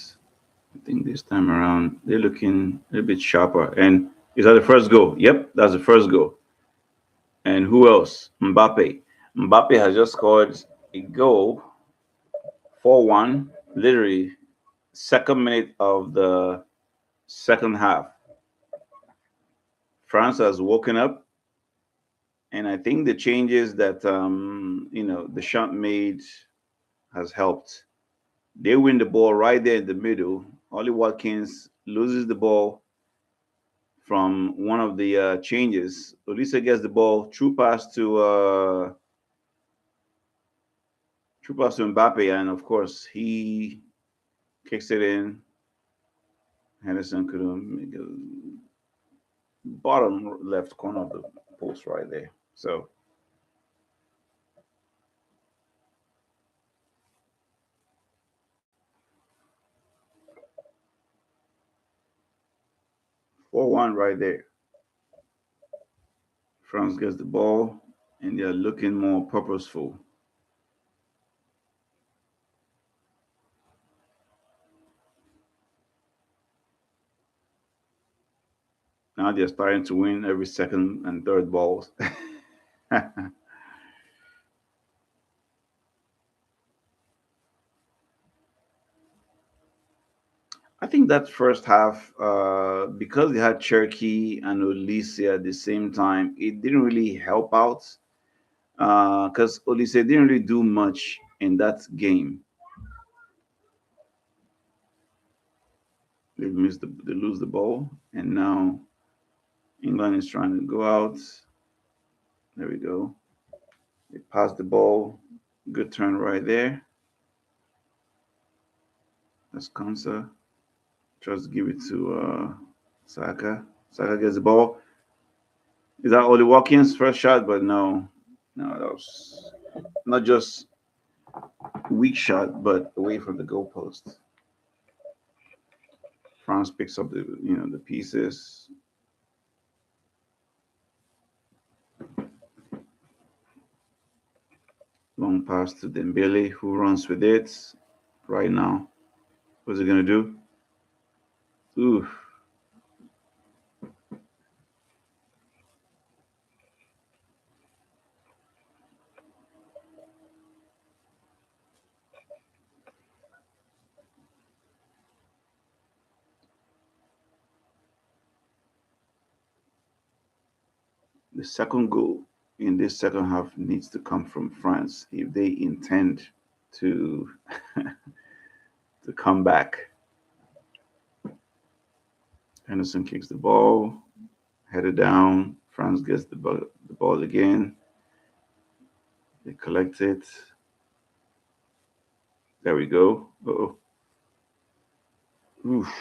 I think this time around they're looking a little bit sharper. And is that the first goal? Yep, that's the first goal. And who else? Mbappe. Mbappe has just scored a goal, 4-1, literally second minute of the second half. France has woken up, and I think the changes that the shot made has helped. They win the ball right there in the middle. Ollie Watkins loses the ball from one of the changes. Olisa gets the ball, true pass to Mbappe, and of course he kicks it in. Henderson could make a bottom left corner of the post right there. So 4-1 right there. France gets the ball, and they're looking more purposeful. Now they're starting to win every second and third balls. I think that first half, because they had Cherokee and Olise at the same time, it didn't really help out because Olise didn't really do much in that game. They lose the ball, and now England is trying to go out. There we go. They pass the ball. Good turn right there. That's Kansa. Tries to give it to Saka. Saka gets the ball. Is that Oli Watkins' first shot? But no, no, that was not just weak shot, but away from the goalpost. France picks up the pieces. Long pass to Dembele, who runs with it right now. What's he gonna do? Ooh, the second goal in this second half needs to come from France if they intend to to come back. Henderson kicks the ball, headed down. France gets the ball again. They collect it. There we go. Oh, oof.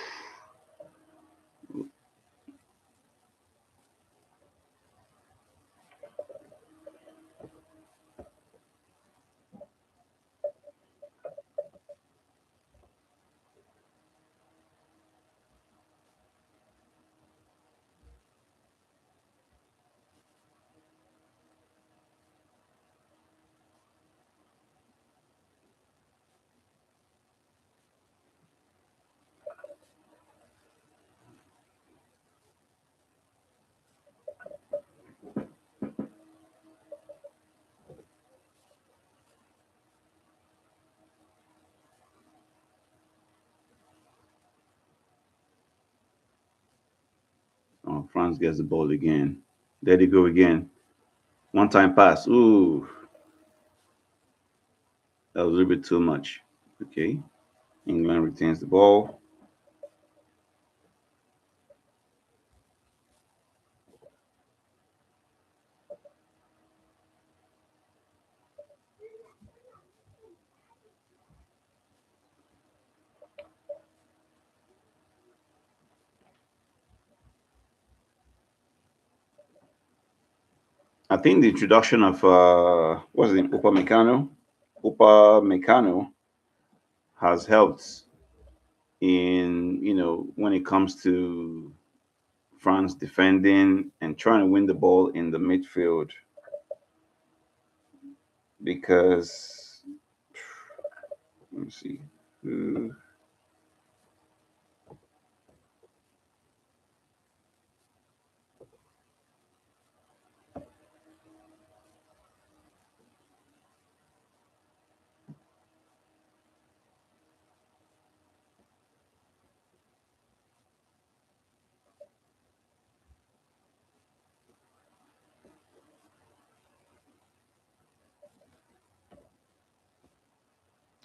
Oh, France gets the ball again. There they go again. One time pass. Ooh, that was a little bit too much. Okay. England retains the ball. I think the introduction of what's his name, Upamecano has helped in when it comes to France defending and trying to win the ball in the midfield because let me see. Uh,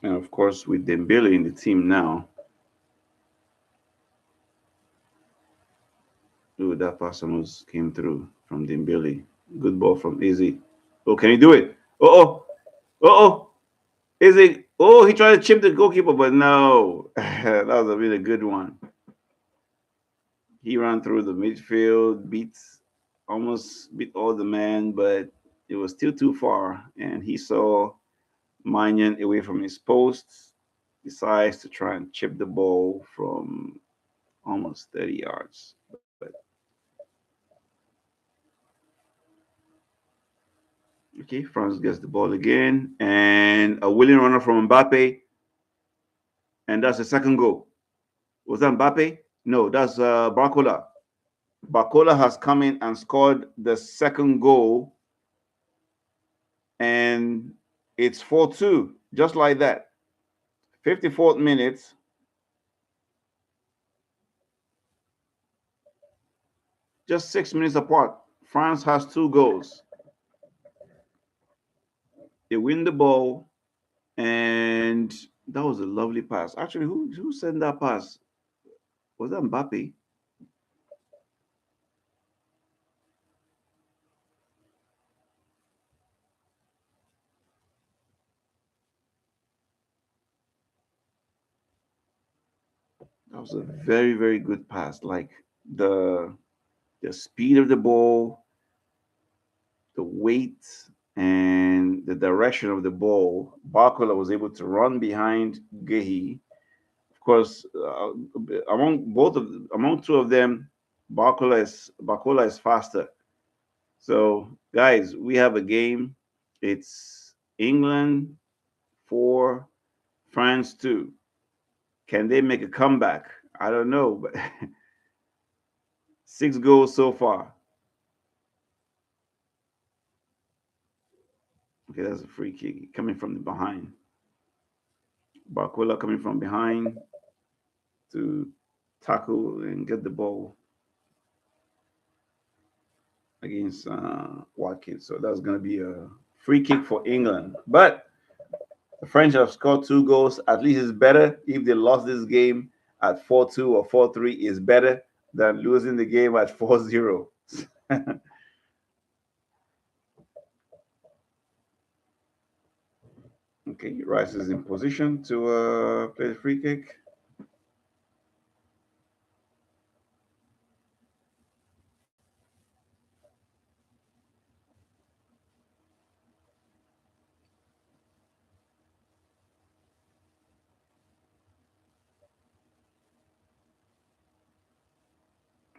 and of course, with Dembele in the team now, ooh, that pass almost came through from Dembele. Good ball from Izzy. Oh, can he do it? Oh, oh, Izzy. Oh, he tried to chip the goalkeeper, but no. That was a really good one. He ran through the midfield, almost beat all the men, but it was still too far. And he saw Mannion away from his post, decides to try and chip the ball from almost 30 yards. But Okay, France gets the ball again, and a willing runner from Mbappe, and that's the second goal. Was that Mbappe? No, that's Barcola. Barcola has come in and scored the second goal, and it's 4-2, just like that. 54th minute, just 6 minutes apart. France has two goals. They win the ball, and that was a lovely pass. Actually, who sent that pass? Was that Mbappe? That was a very, very good pass. Like the the speed of the ball, the weight, and the direction of the ball. Barcola was able to run behind Gehi. Of course, among two of them, Barcola is faster. So, guys, we have a game. It's England 4, France 2. Can they make a comeback? I don't know, but 6 goals so far. Okay, that's a free kick coming from the behind. Barcola coming from behind to tackle and get the ball against Watkins. So that's going to be a free kick for England. But the French have scored 2 goals. At least it's better if they lost this game at 4-2 or 4-3 is better than losing the game at 4-0. Okay, Rice is in position to play the free kick.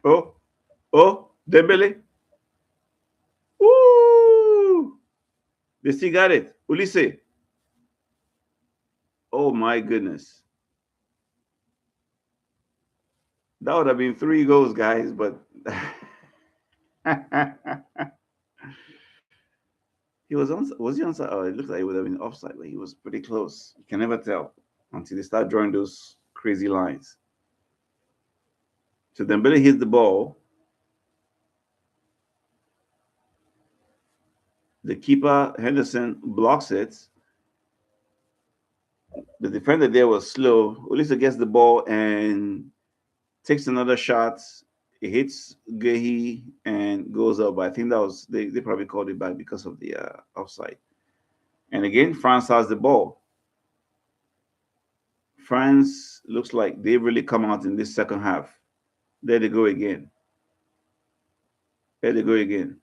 Oh, oh, Dembele. Woo! They still got it. Ulisse. Oh my goodness. That would have been 3 goals, guys, but was he onside? Oh, it looks like it would have been offside, but he was pretty close. You can never tell until they start drawing those crazy lines. So Dembele hits the ball. The keeper Henderson blocks it. The defender there was slow. Ulissa gets the ball and takes another shot. It hits Gehi and goes up. But I think that was they probably called it back because of the offside. And again, France has the ball. France looks like they've really come out in this second half. There they go again. There they go again.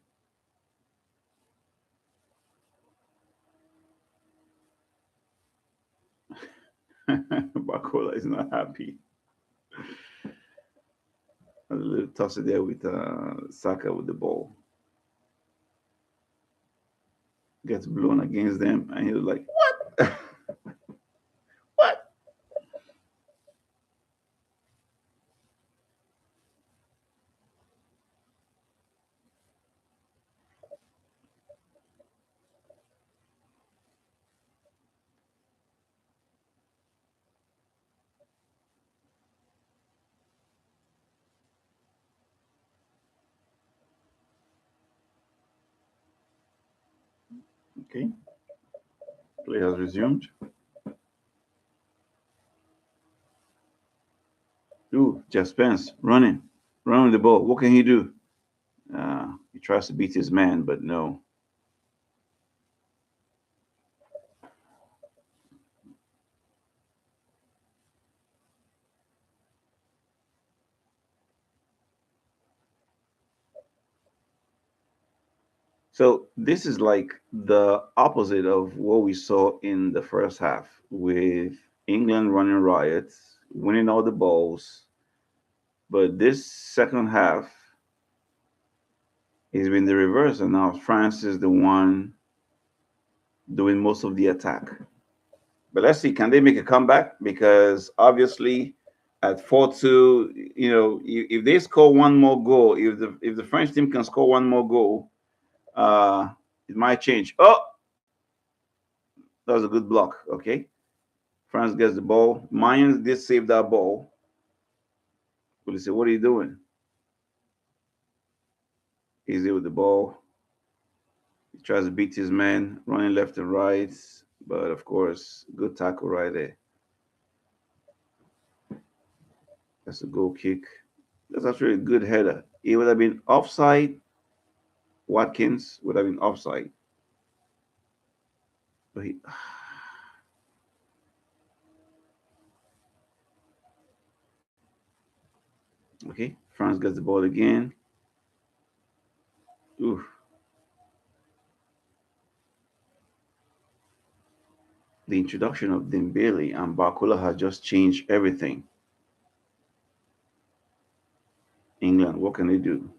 Bakola is not happy. A little toss it there with Saka with the ball. Gets blown against them, and he was like, "What? What?" Okay, play has resumed. Ooh, Jeff Spence running the ball. What can he do? He tries to beat his man, but no. So this is like the opposite of what we saw in the first half with England running riots, winning all the balls. But this second half has been the reverse, and now France is the one. doing most of the attack. But let's see, can they make a comeback? Because obviously, at 4-2, if they score one more goal, if the French team can score one more goal, uh, it might change. Oh, that was a good block. Okay, France gets the ball. Mayans did save that ball. But they say, "What are you doing?" Easy with the ball. He tries to beat his man, running left and right. But of course, good tackle right there. That's a goal kick. That's actually a good header. It would have been offside. Watkins would have been offside. But he, okay, France gets the ball again. Oof. The introduction of Dembele and Barcola has just changed everything. England, what can they do?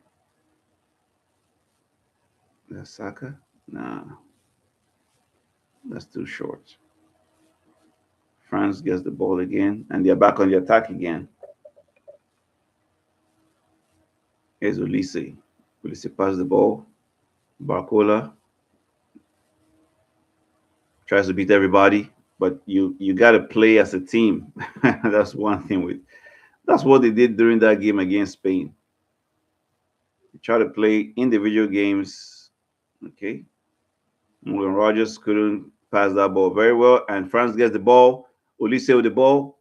That's Saka? Nah, that's too short. France gets the ball again, and they're back on the attack again. Here's Ulisse. Ulisse passes the ball. Barcola tries to beat everybody, but you got to play as a team. That's one thing with. That's what they did during that game against Spain. They tried to play individual games. Okay, Morgan Rogers couldn't pass that ball very well, and France gets the ball. Ulisse with the ball.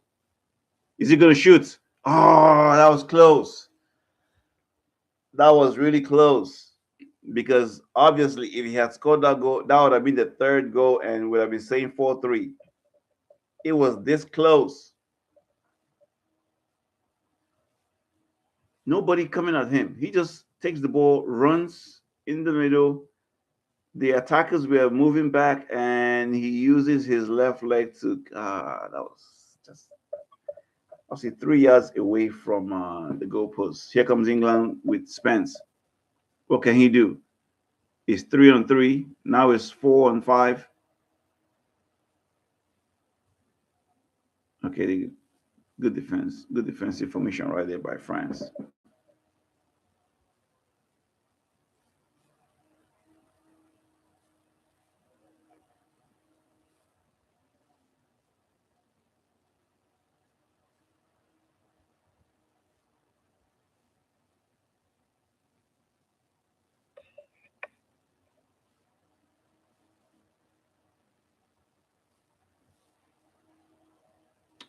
Is he going to shoot? Oh, that was close. That was really close. Because obviously, if he had scored that goal, that would have been the third goal and would have been saying 4-3. It was this close. Nobody coming at him. He just takes the ball, runs in the middle. The attackers were moving back, and he uses his left leg to. That was just, I'll say, 3 yards away from the goalpost. Here comes England with Spence. What can he do? It's 3-on-3. Now it's 4-on-5. Okay, good defense. Good defensive formation right there by France.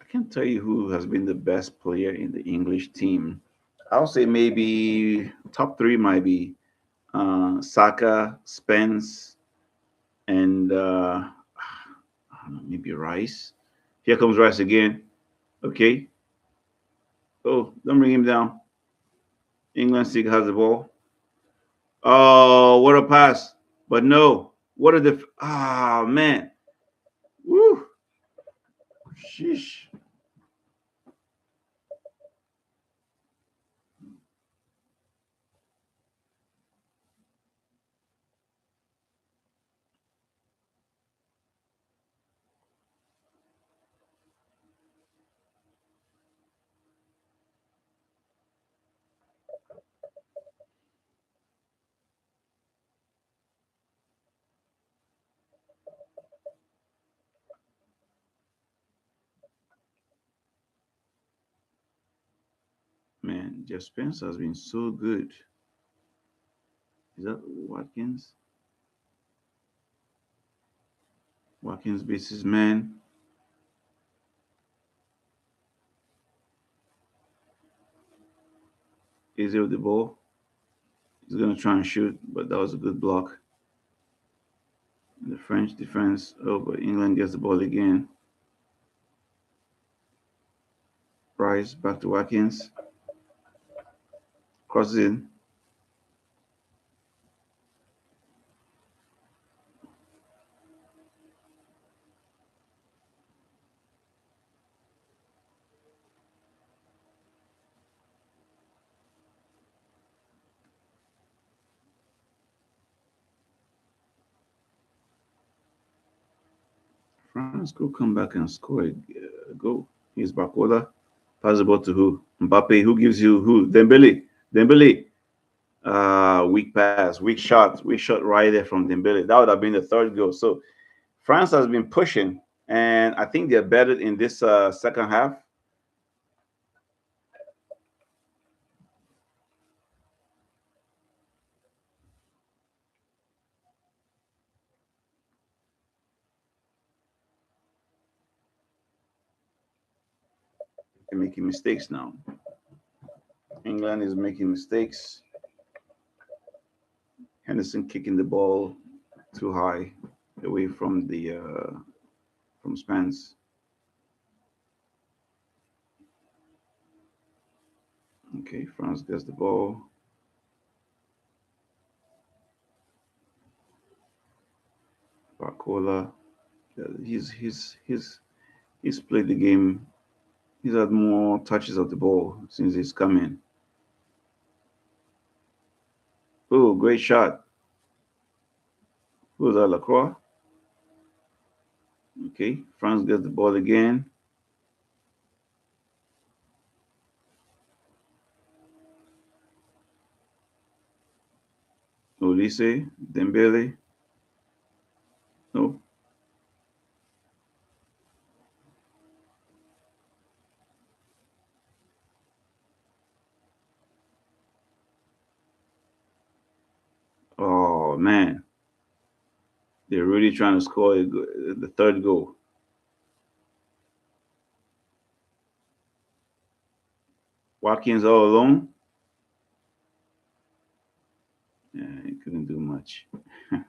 I can't tell you who has been the best player in the English team. I'll say maybe top three might be Saka, Spence, and I don't know, maybe Rice. Here comes Rice again. Okay. Oh, don't bring him down. England still has the ball. Oh, what a pass! But no, what a man. Woo! Sheesh. Man, Jeff Spence has been so good. Is that Watkins? Watkins beats his man. Easy with the ball. He's going to try and shoot, but that was a good block. The French defense. Oh, but England gets the ball again. Price back to Watkins. Crosses in. France could come back and score a goal. Here's Barcola. Pass the ball to who? Mbappe. Who gives you who? Dembele. Dembele. Weak shot right there from Dembele. That would have been the third goal. So France has been pushing, and I think they're better in this second half. They're making mistakes now. England is making mistakes. Henderson kicking the ball too high away from the from Spence. Okay, France gets the ball. Barcola. He's played the game. He's had more touches of the ball since he's come in. Oh, great shot. Who's that? Lacroix. Okay, France gets the ball again. Olise, Dembele. No. Oh man, they're really trying to score the third goal. Watkins all alone. Yeah, he couldn't do much. I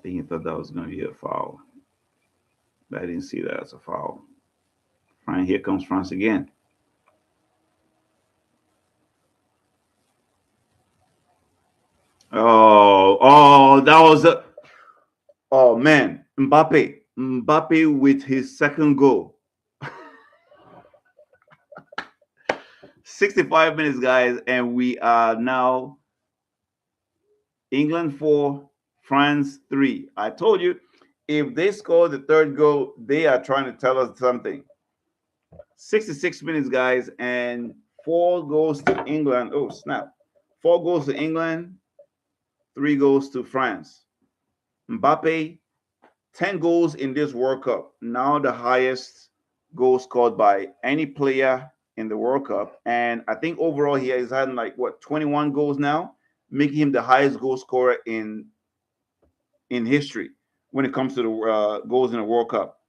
think he thought that was going to be a foul, but I didn't see that as a foul. Right, here comes France again. That was a. Oh man, Mbappe with his second goal. 65 minutes, guys, and we are now England 4, France 3. I told you, if they score the third goal, they are trying to tell us something. 66 minutes, guys, and 4 goals to England. Oh, snap. 4 goals to England, 3 goals to France. Mbappe, 10 goals in this World Cup. Now the highest goal scored by any player in the World Cup. And I think overall he has had like what 21 goals now, making him the highest goal scorer in history when it comes to the goals in the World Cup.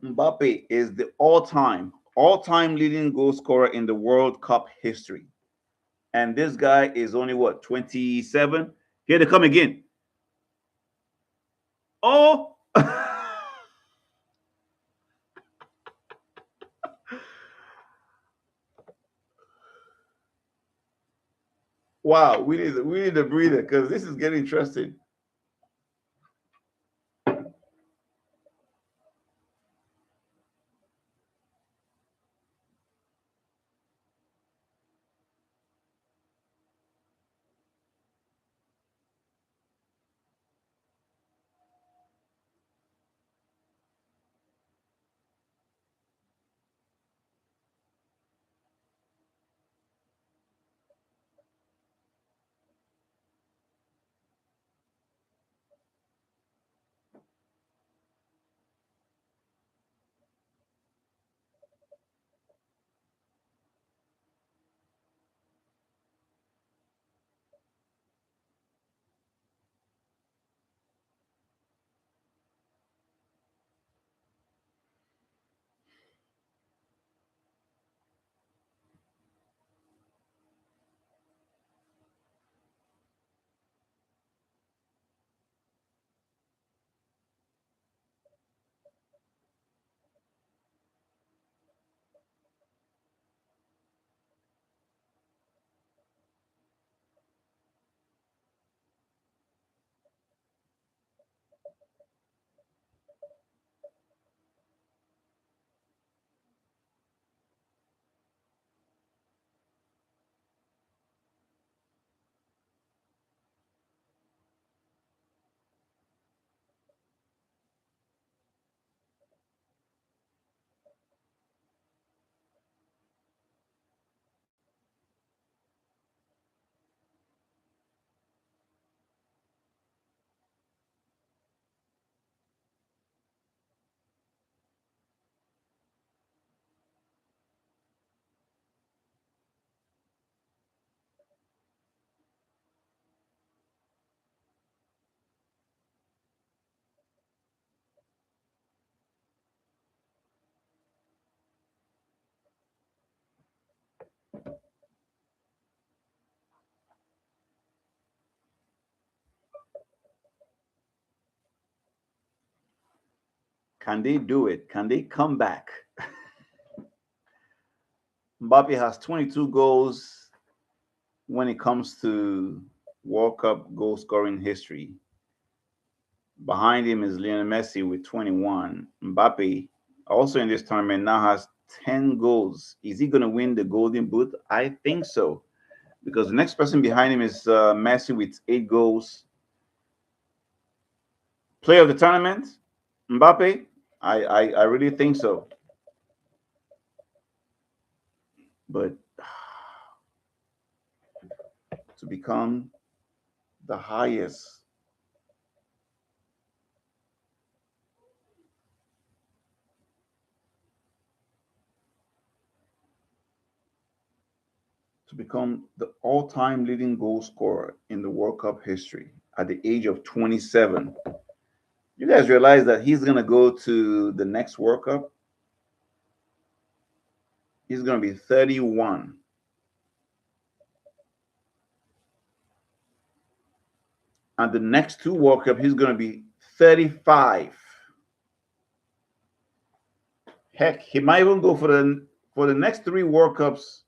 Mbappe is the all-time leading goal scorer in the World Cup history. And this guy is only what 27. Here they come again. Oh, wow! We need a breather because this is getting interesting. Can they do it? Can they come back? Mbappe has 22 goals when it comes to World Cup goal scoring history. Behind him is Lionel Messi with 21. Mbappe, also in this tournament, now has 10 goals. Is he going to win the Golden Boot? I think so. Because the next person behind him is Messi with 8 goals. Player of the tournament, Mbappe? I really think so. But to become the highest, to become the all time leading goal scorer in the World Cup history at the age of 27, you guys realize that he's going to go to the next World Cup? He's going to be 31. And the next two World Cup, he's going to be 35. Heck, he might even go for the next three World Cups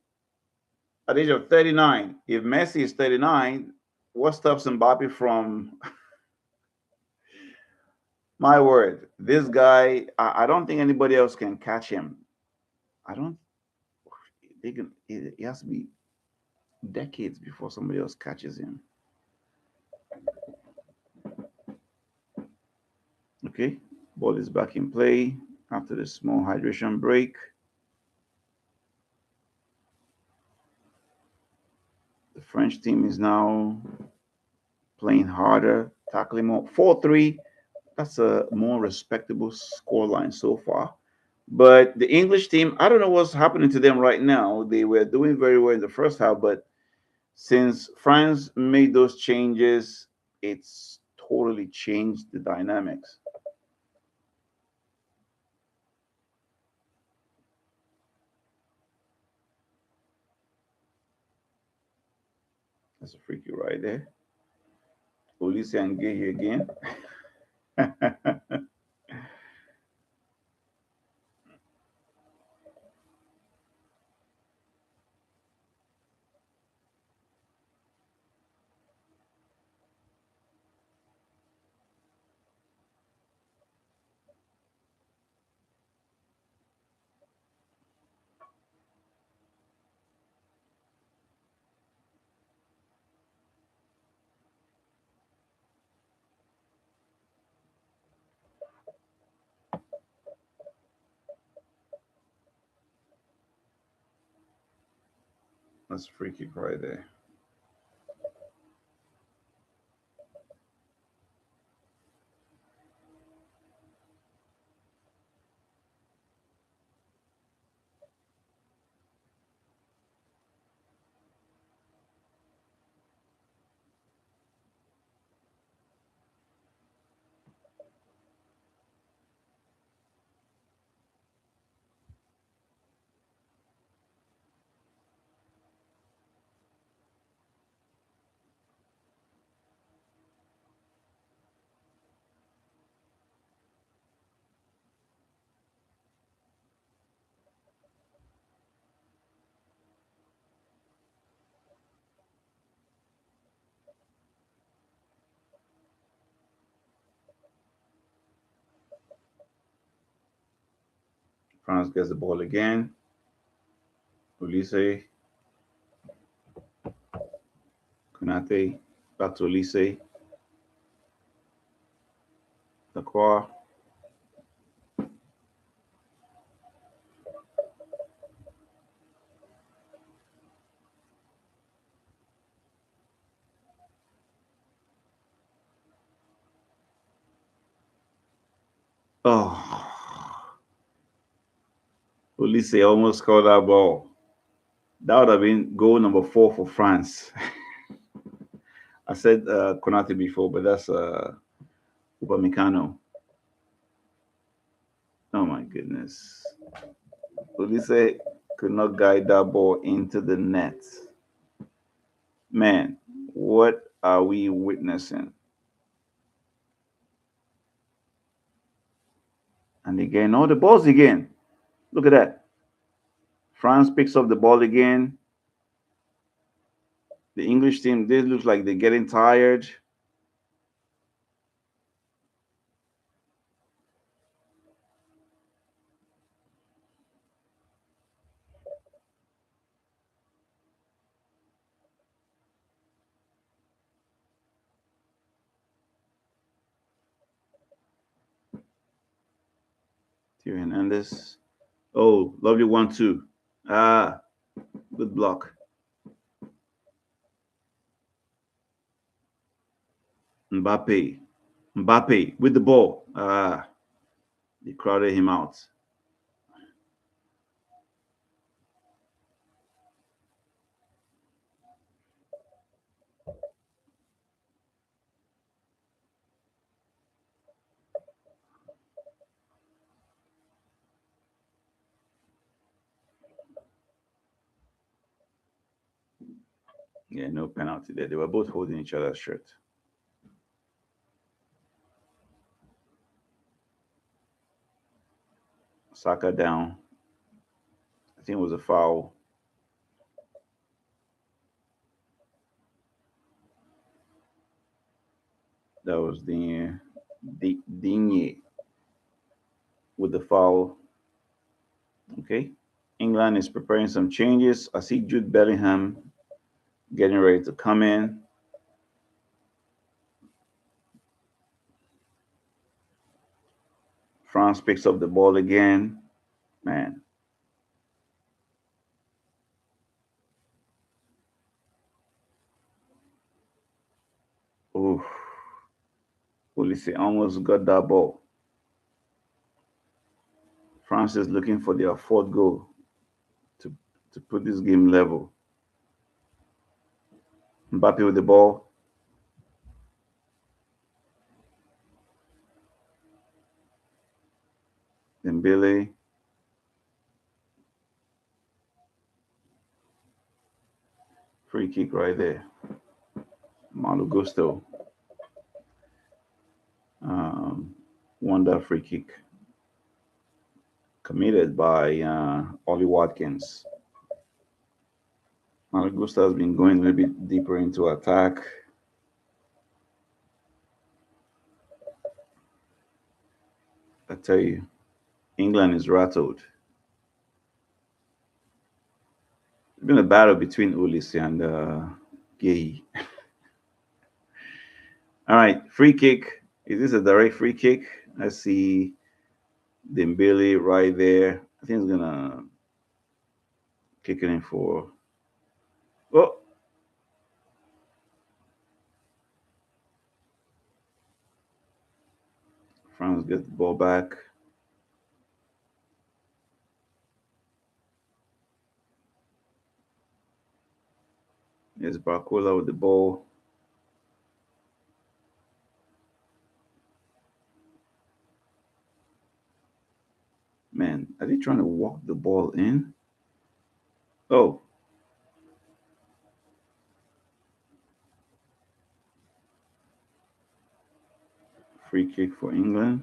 at the age of 39. If Messi is 39, what stops Mbappe from? My word, this guy, I don't think anybody else can catch him. I don't. They can. It has to be decades before somebody else catches him. Okay, ball is back in play after the small hydration break. The French team is now playing harder, tackling more. 4-3. That's a more respectable scoreline so far. But the English team, I don't know what's happening to them right now. They were doing very well in the first half, but since France made those changes, it's totally changed the dynamics. That's a freaky right there. Olise and Gay again. That's a free kick right there. France gets the ball again. Olise, Konate, back to Olise, Lacroix. Oh, Olise almost scored that ball. That would have been goal number 4 for France. I said Konate before, but that's Upamecano. Oh my goodness. Olise could not guide that ball into the net. Man, what are we witnessing? And again, oh, the balls again. Look at that. France picks up the ball again. The English team, they look like they're getting tired. Theo Hernandez. Oh, lovely 1-2. Ah, good block. Mbappe. Mbappe with the ball. Ah, they crowded him out. Yeah, no penalty there. They were both holding each other's shirt. Saka down. I think it was a foul. That was Digne with the foul. Okay. England is preparing some changes. I see Jude Bellingham getting ready to come in. France picks up the ball again. Man. Ooh. Police almost got that ball. France is looking for their fourth goal to, to put this game level. Mbappe with the ball. Dembele. Free kick right there. Malo Gusto. Um, Wonder free kick committed by Ollie Watkins. Malo Gusto has been going a little bit deeper into attack. I tell you, England is rattled. It's been a battle between Ulisse and Gay. All right, free kick. Is this a direct free kick? I see Dembele right there. I think he's gonna kick it in for. Oh, France gets the ball back. There's Barcola with the ball. Man, are they trying to walk the ball in? Oh, free kick for England.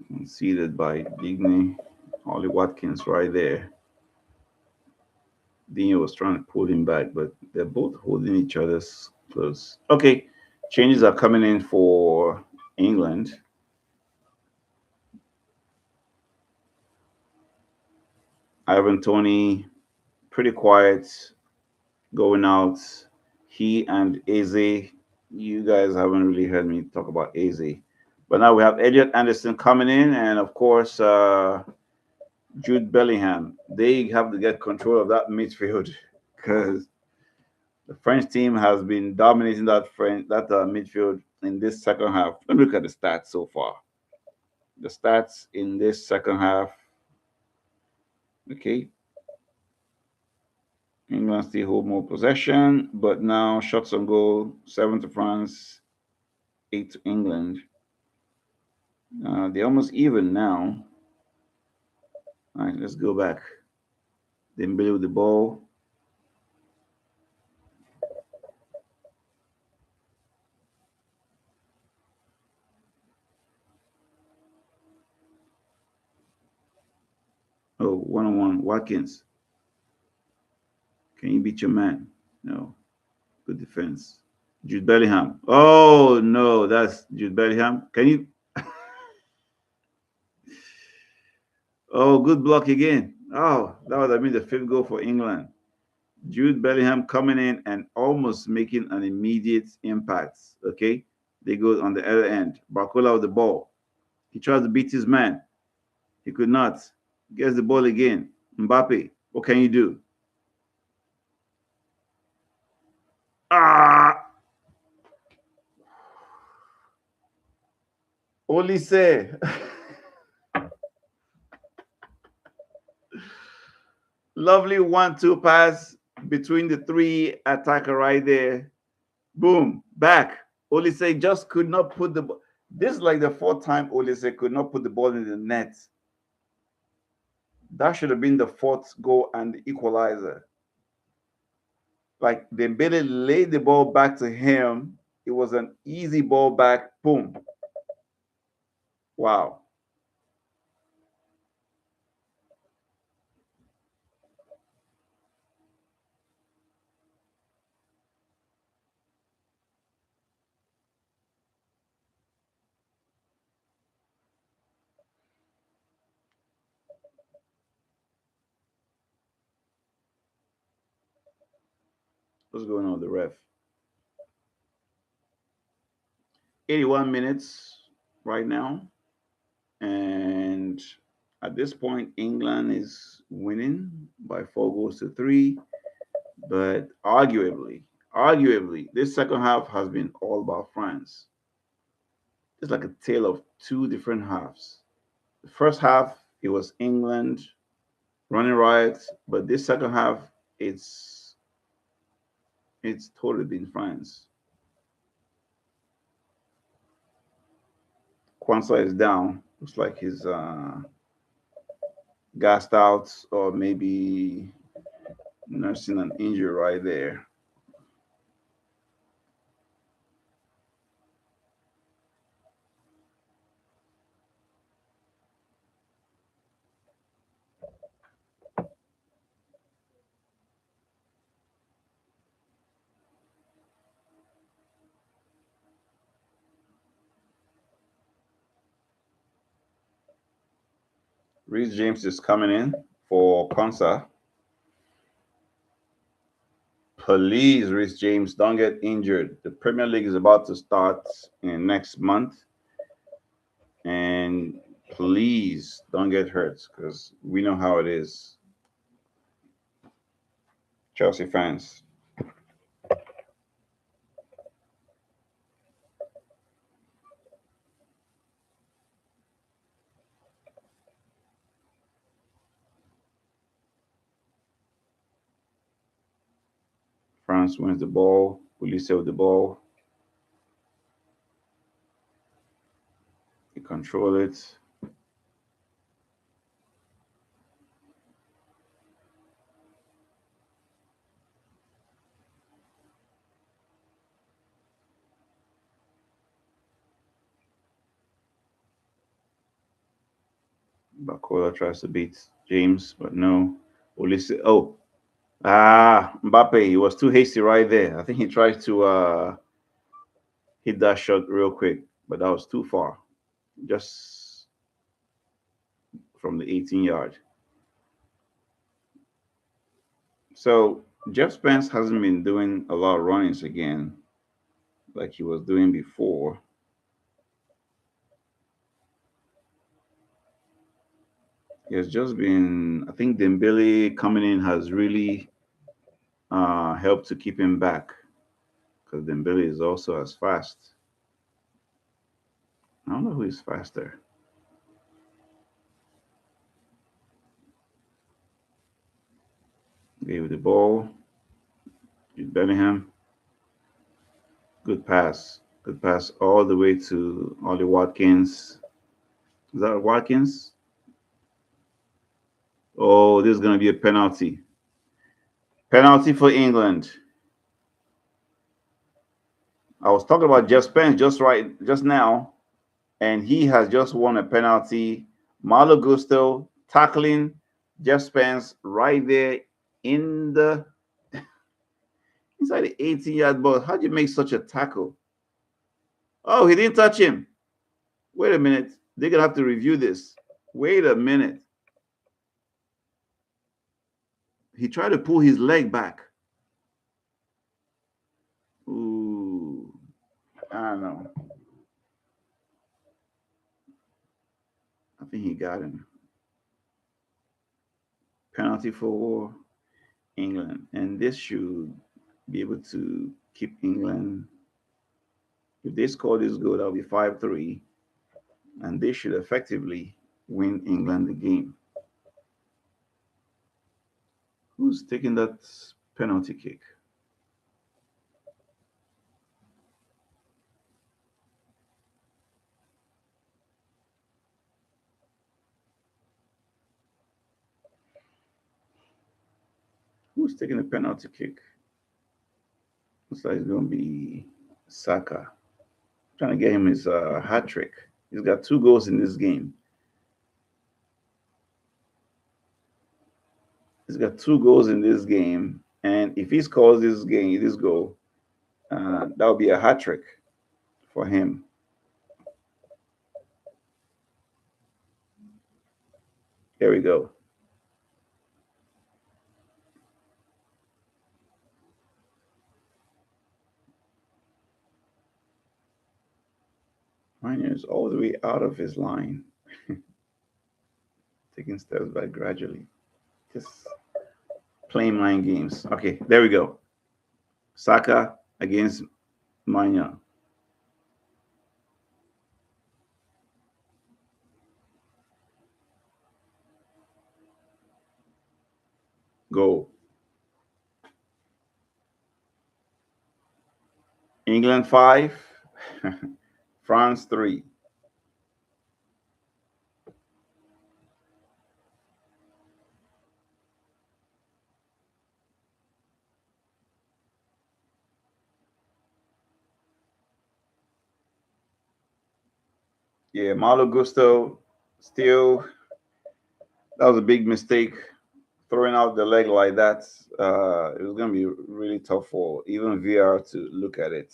Conceded by Digne. Ollie Watkins right there. Dino was trying to pull him back, but they're both holding each other's close. Okay, changes are coming in for England. Ivan Tony, pretty quiet, going out. He and Eze, you guys haven't really heard me talk about Eze. But now we have Elliot Anderson coming in, and of course, Jude Bellingham. They have to get control of that midfield because the French team has been dominating that midfield in this second half. Let me look at the stats so far. The stats in this second half. Okay, England still hold more possession, but now shots on goal: 7 to France, 8 to England. They're almost even now. All right, let's go back. Dembele with the ball. one-on-one. Watkins, can you beat your man? No. Good defense. Jude Bellingham. Oh no, that's Jude Bellingham. Can you? Oh, good block again. Oh, that would have been the fifth goal for England. Jude Bellingham coming in and almost making an immediate impact. Okay, they go on the other end. Barcola with the ball. He tries to beat his man. He could not. Gets the ball again. Mbappe, what can you do? Ah, Olise. Lovely 1-2 pass between the three attacker right there. Boom, back. Olise just could not put the ball. This is like the fourth time Olise could not put the ball in the net. That should have been the fourth goal and the equalizer. Like Dembele laid the ball back to him. It was an easy ball back. Boom. Wow. What's going on with the ref? 81 minutes right now. And at this point, England is winning by 4 goals to 3. But arguably, this second half has been all about France. It's like a tale of two different halves. The first half, it was England running riot, but this second half, it's it's totally been France. Kwanzaa is down. Looks like he's gassed out or maybe nursing an injury right there. Reece James is coming in for Konsa. Please, Reece James, don't get injured. The Premier League is about to start in next month. And please don't get hurt because we know how it is. Chelsea fans. France wins the ball. Police with the ball. They control it. Bakola tries to beat James, but no. Olise. Oh, Mbappe. He was too hasty right there. I think he tried to hit that shot real quick, but that was too far. Just from the 18 yard. So Jeff Spence hasn't been doing a lot of runnings again like he was doing before. He has just been, I think Dembele coming in has really helped to keep him back because Dembele is also as fast. I don't know who is faster. Gave the ball. Bellingham. Good pass. Good pass all the way to Ollie Watkins. Is that Watkins? Oh, this is going to be a penalty. Penalty for England. I was talking about Jeff Spence just now, and he has just won a penalty. Malo Gusto tackling Jeff Spence right there in the inside the 18-yard box. How do you make such a tackle? Oh, he didn't touch him. Wait a minute. They're gonna have to review this. Wait a minute. He tried to pull his leg back. Ooh, I don't know. I think he got him. Penalty for England, and this should be able to keep England. If they score this goal, that'll be 5-3, and they should effectively win England the game. Who's taking that penalty kick? Who's taking the penalty kick? Looks like it's going to be Saka. Trying to get him his hat trick. He's got 2 goals in this game. He's got 2 goals in this game, and if he scores this goal, that would be a hat trick for him. There we go. Miner is all the way out of his line, taking steps back gradually. Just playing mind games. Okay, there we go. Saka against Miner. Go. England 5, France 3. Yeah, Malo Gusto still, that was a big mistake throwing out the leg like that. It was going to be really tough for even VR to look at it.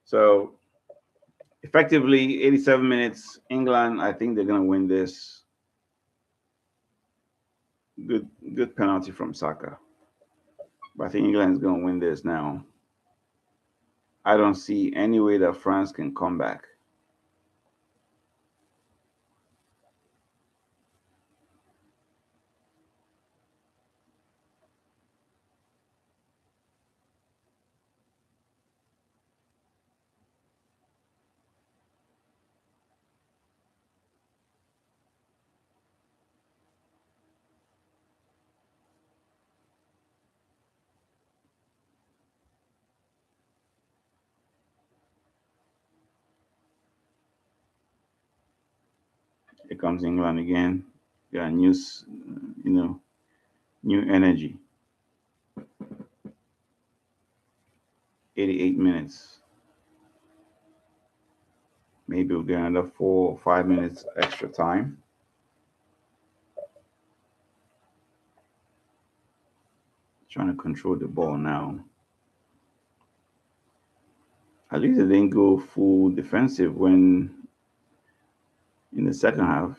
So effectively, 87 minutes. England, I think they're going to win this. Good, good penalty from Saka. But I think England is going to win this now. I don't see any way that France can come back. Here comes England again. Yeah, new energy. 88 minutes. Maybe we'll get another 4 or 5 minutes extra time. Trying to control the ball now. At least they didn't go full defensive when in the second half.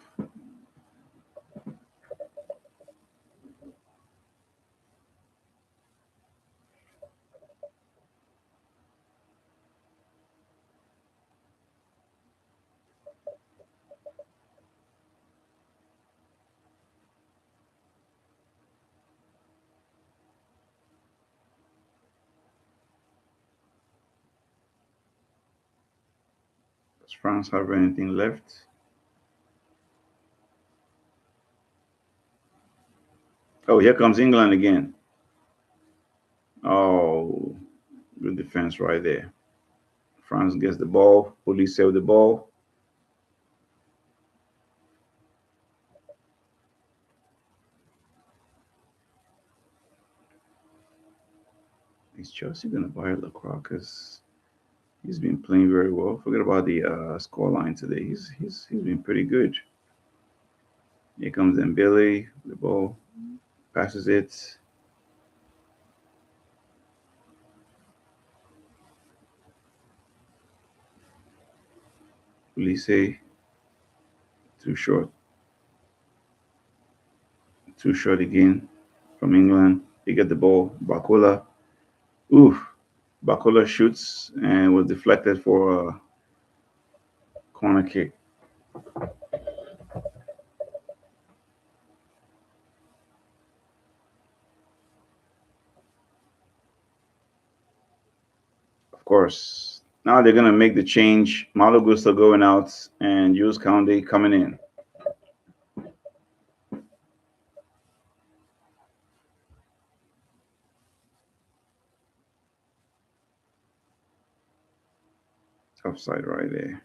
Does France have anything left? Oh, here comes England again. Oh, good defense right there. France gets the ball. Police save the ball. Is Chelsea gonna buy Lacroix? Because he's been playing very well. Forget about the score line today. He's been pretty good. Here comes Dembele. The ball passes it. Ulise too short. Too short again from England. They get the ball. Bakola. Oof. Bakola shoots and was deflected for a corner kick. Of course. Now they're gonna make the change. Malo Gusto going out and Jules Kounde coming in. Offside right there.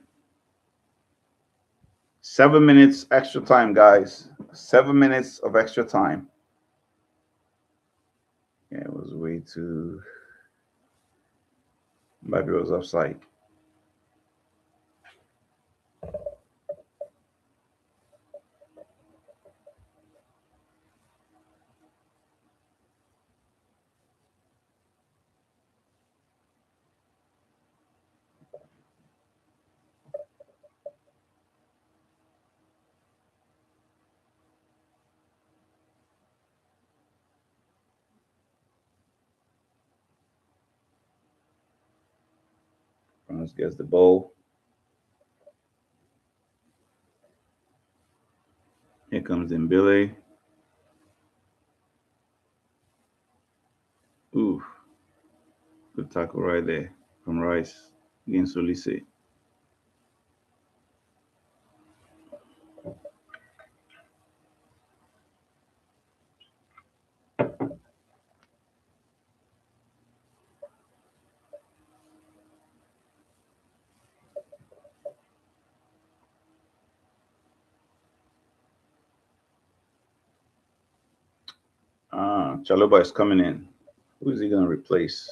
7 minutes extra time, guys. 7 minutes of extra time. Yeah, it was way too. Maybe it was offside. France gets the ball. Here comes Dembele. Ooh, good tackle right there from Rice against Olise. Chaloba is coming in. Who is he going to replace?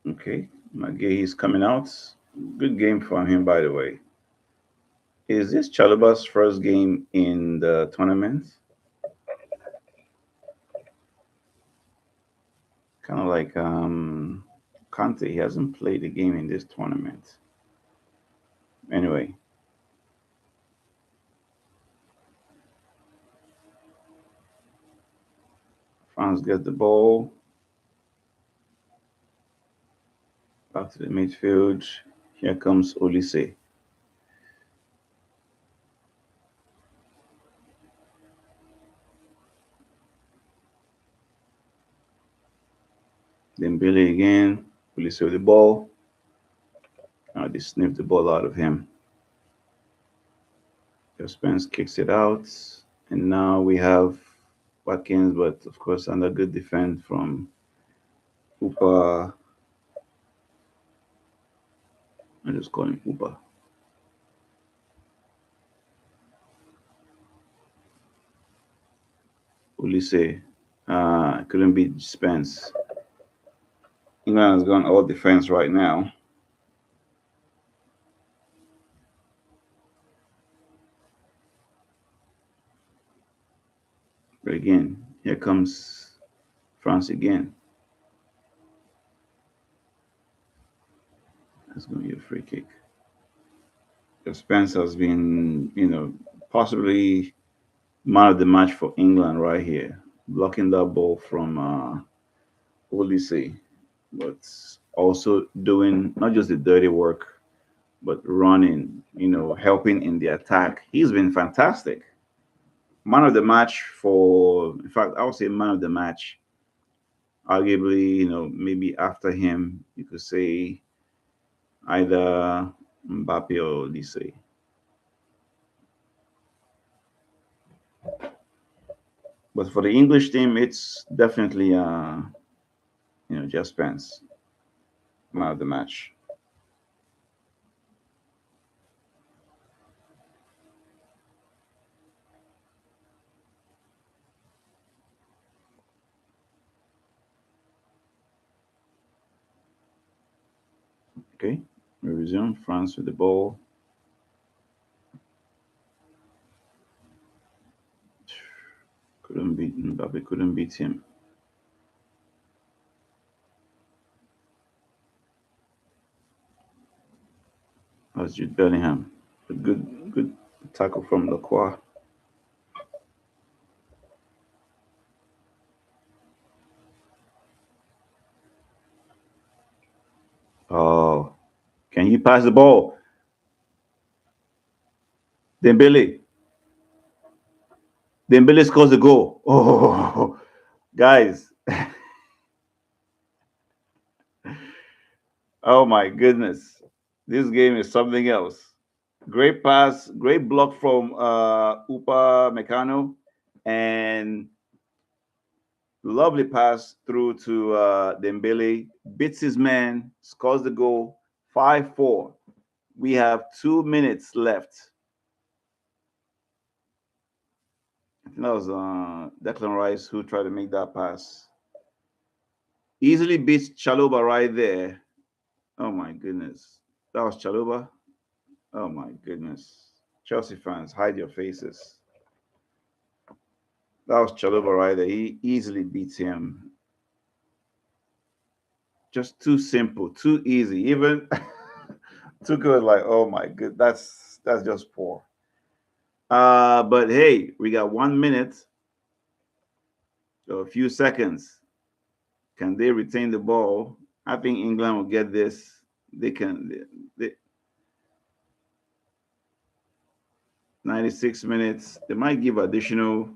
Okay, Magay is coming out. Good game for him, by the way. Is this Chaloba's first game in the tournament? Kind of like Conte. He hasn't played a game in this tournament. Anyway, France gets the ball. Back to the midfield. Here comes Olise. Dembele again. Olise with the ball. Now they sniff the ball out of him. Spence kicks it out. And now we have Watkins, but of course, under good defense from Upa. I just call him Upa. Ulise couldn't beat Spence. England has gone all defense right now. But again, here comes France again. That's going to be a free kick. Spence has been, possibly man of the match for England right here, blocking that ball from Olise, but also doing not just the dirty work, but running, helping in the attack. He's been fantastic. Man of the match in fact, I would say man of the match. Arguably, maybe after him, you could say either Mbappe or Olise. But for the English team, it's definitely, Just Spence, man of the match. Okay, we resume. France with the ball. Couldn't beat Mbappe. Couldn't beat him. That's Jude Bellingham. A good tackle from Lacroix. Oh, can he pass the ball? Dembele. Dembele scores a goal. Oh, guys. Oh my goodness. This game is something else. Great pass, great block from Upa Meccano, and lovely pass through to Dembele. Beats his man, scores the goal. 5-4. We have 2 minutes left. I think that was Declan Rice who tried to make that pass. Easily beats Chaloba right there. Oh my goodness. That was Chaloba. Oh my goodness. Chelsea fans, hide your faces. That was Chaloba right there. He easily beats him. Just too simple, too easy. Even Tuchel was like, "Oh my good, that's just poor." But hey, we got 1 minute, so a few seconds. Can they retain the ball? I think England will get this. They can. 96 minutes. They might give additional.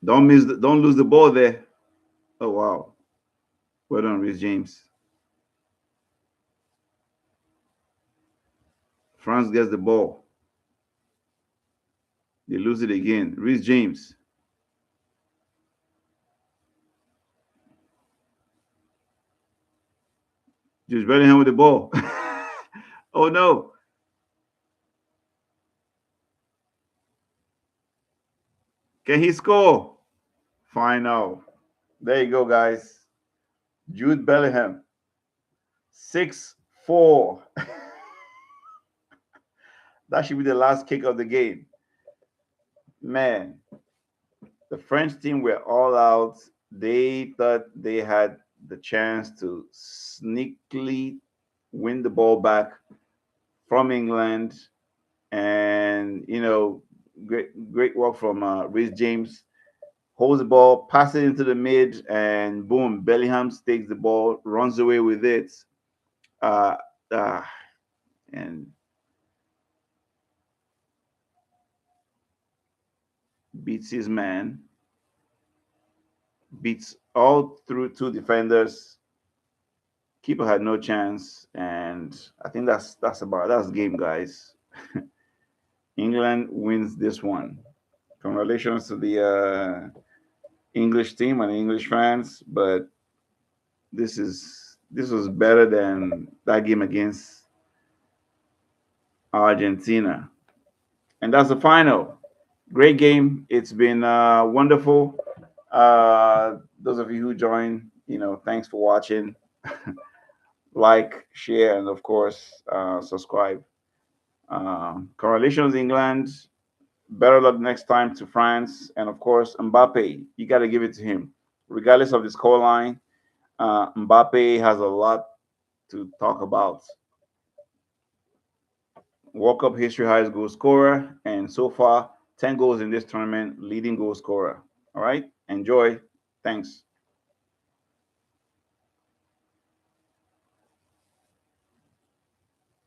Don't lose the ball there. Oh wow. Well done, Rhys James. France gets the ball. They lose it again. Rhys James. Just Bellingham with the ball. Oh no. Can he score? Final. There you go, guys. Jude Bellingham. 6-4. That should be the last kick of the game. Man, the French team were all out. They thought they had the chance to sneakily win the ball back from England. And, great work from Rhys James. Holds the ball, passes it into the mid, and boom, Bellingham takes the ball, runs away with it. Uh, uh, and beats his man, beats all through two defenders. Keeper had no chance, and I think that's the game, guys. England wins this one. Congratulations to the English team and English fans, but this was better than that game against Argentina, and that's the final. Great game. It's been wonderful. Those of you who joined, thanks for watching. Like, share, and of course, subscribe. Congratulations, England. Better luck next time to France. And of course, Mbappe, you got to give it to him. Regardless of the scoreline, Mbappe has a lot to talk about. World Cup history highest goal scorer, and so far, 10 goals in this tournament, leading goal scorer. All right, enjoy. Thanks.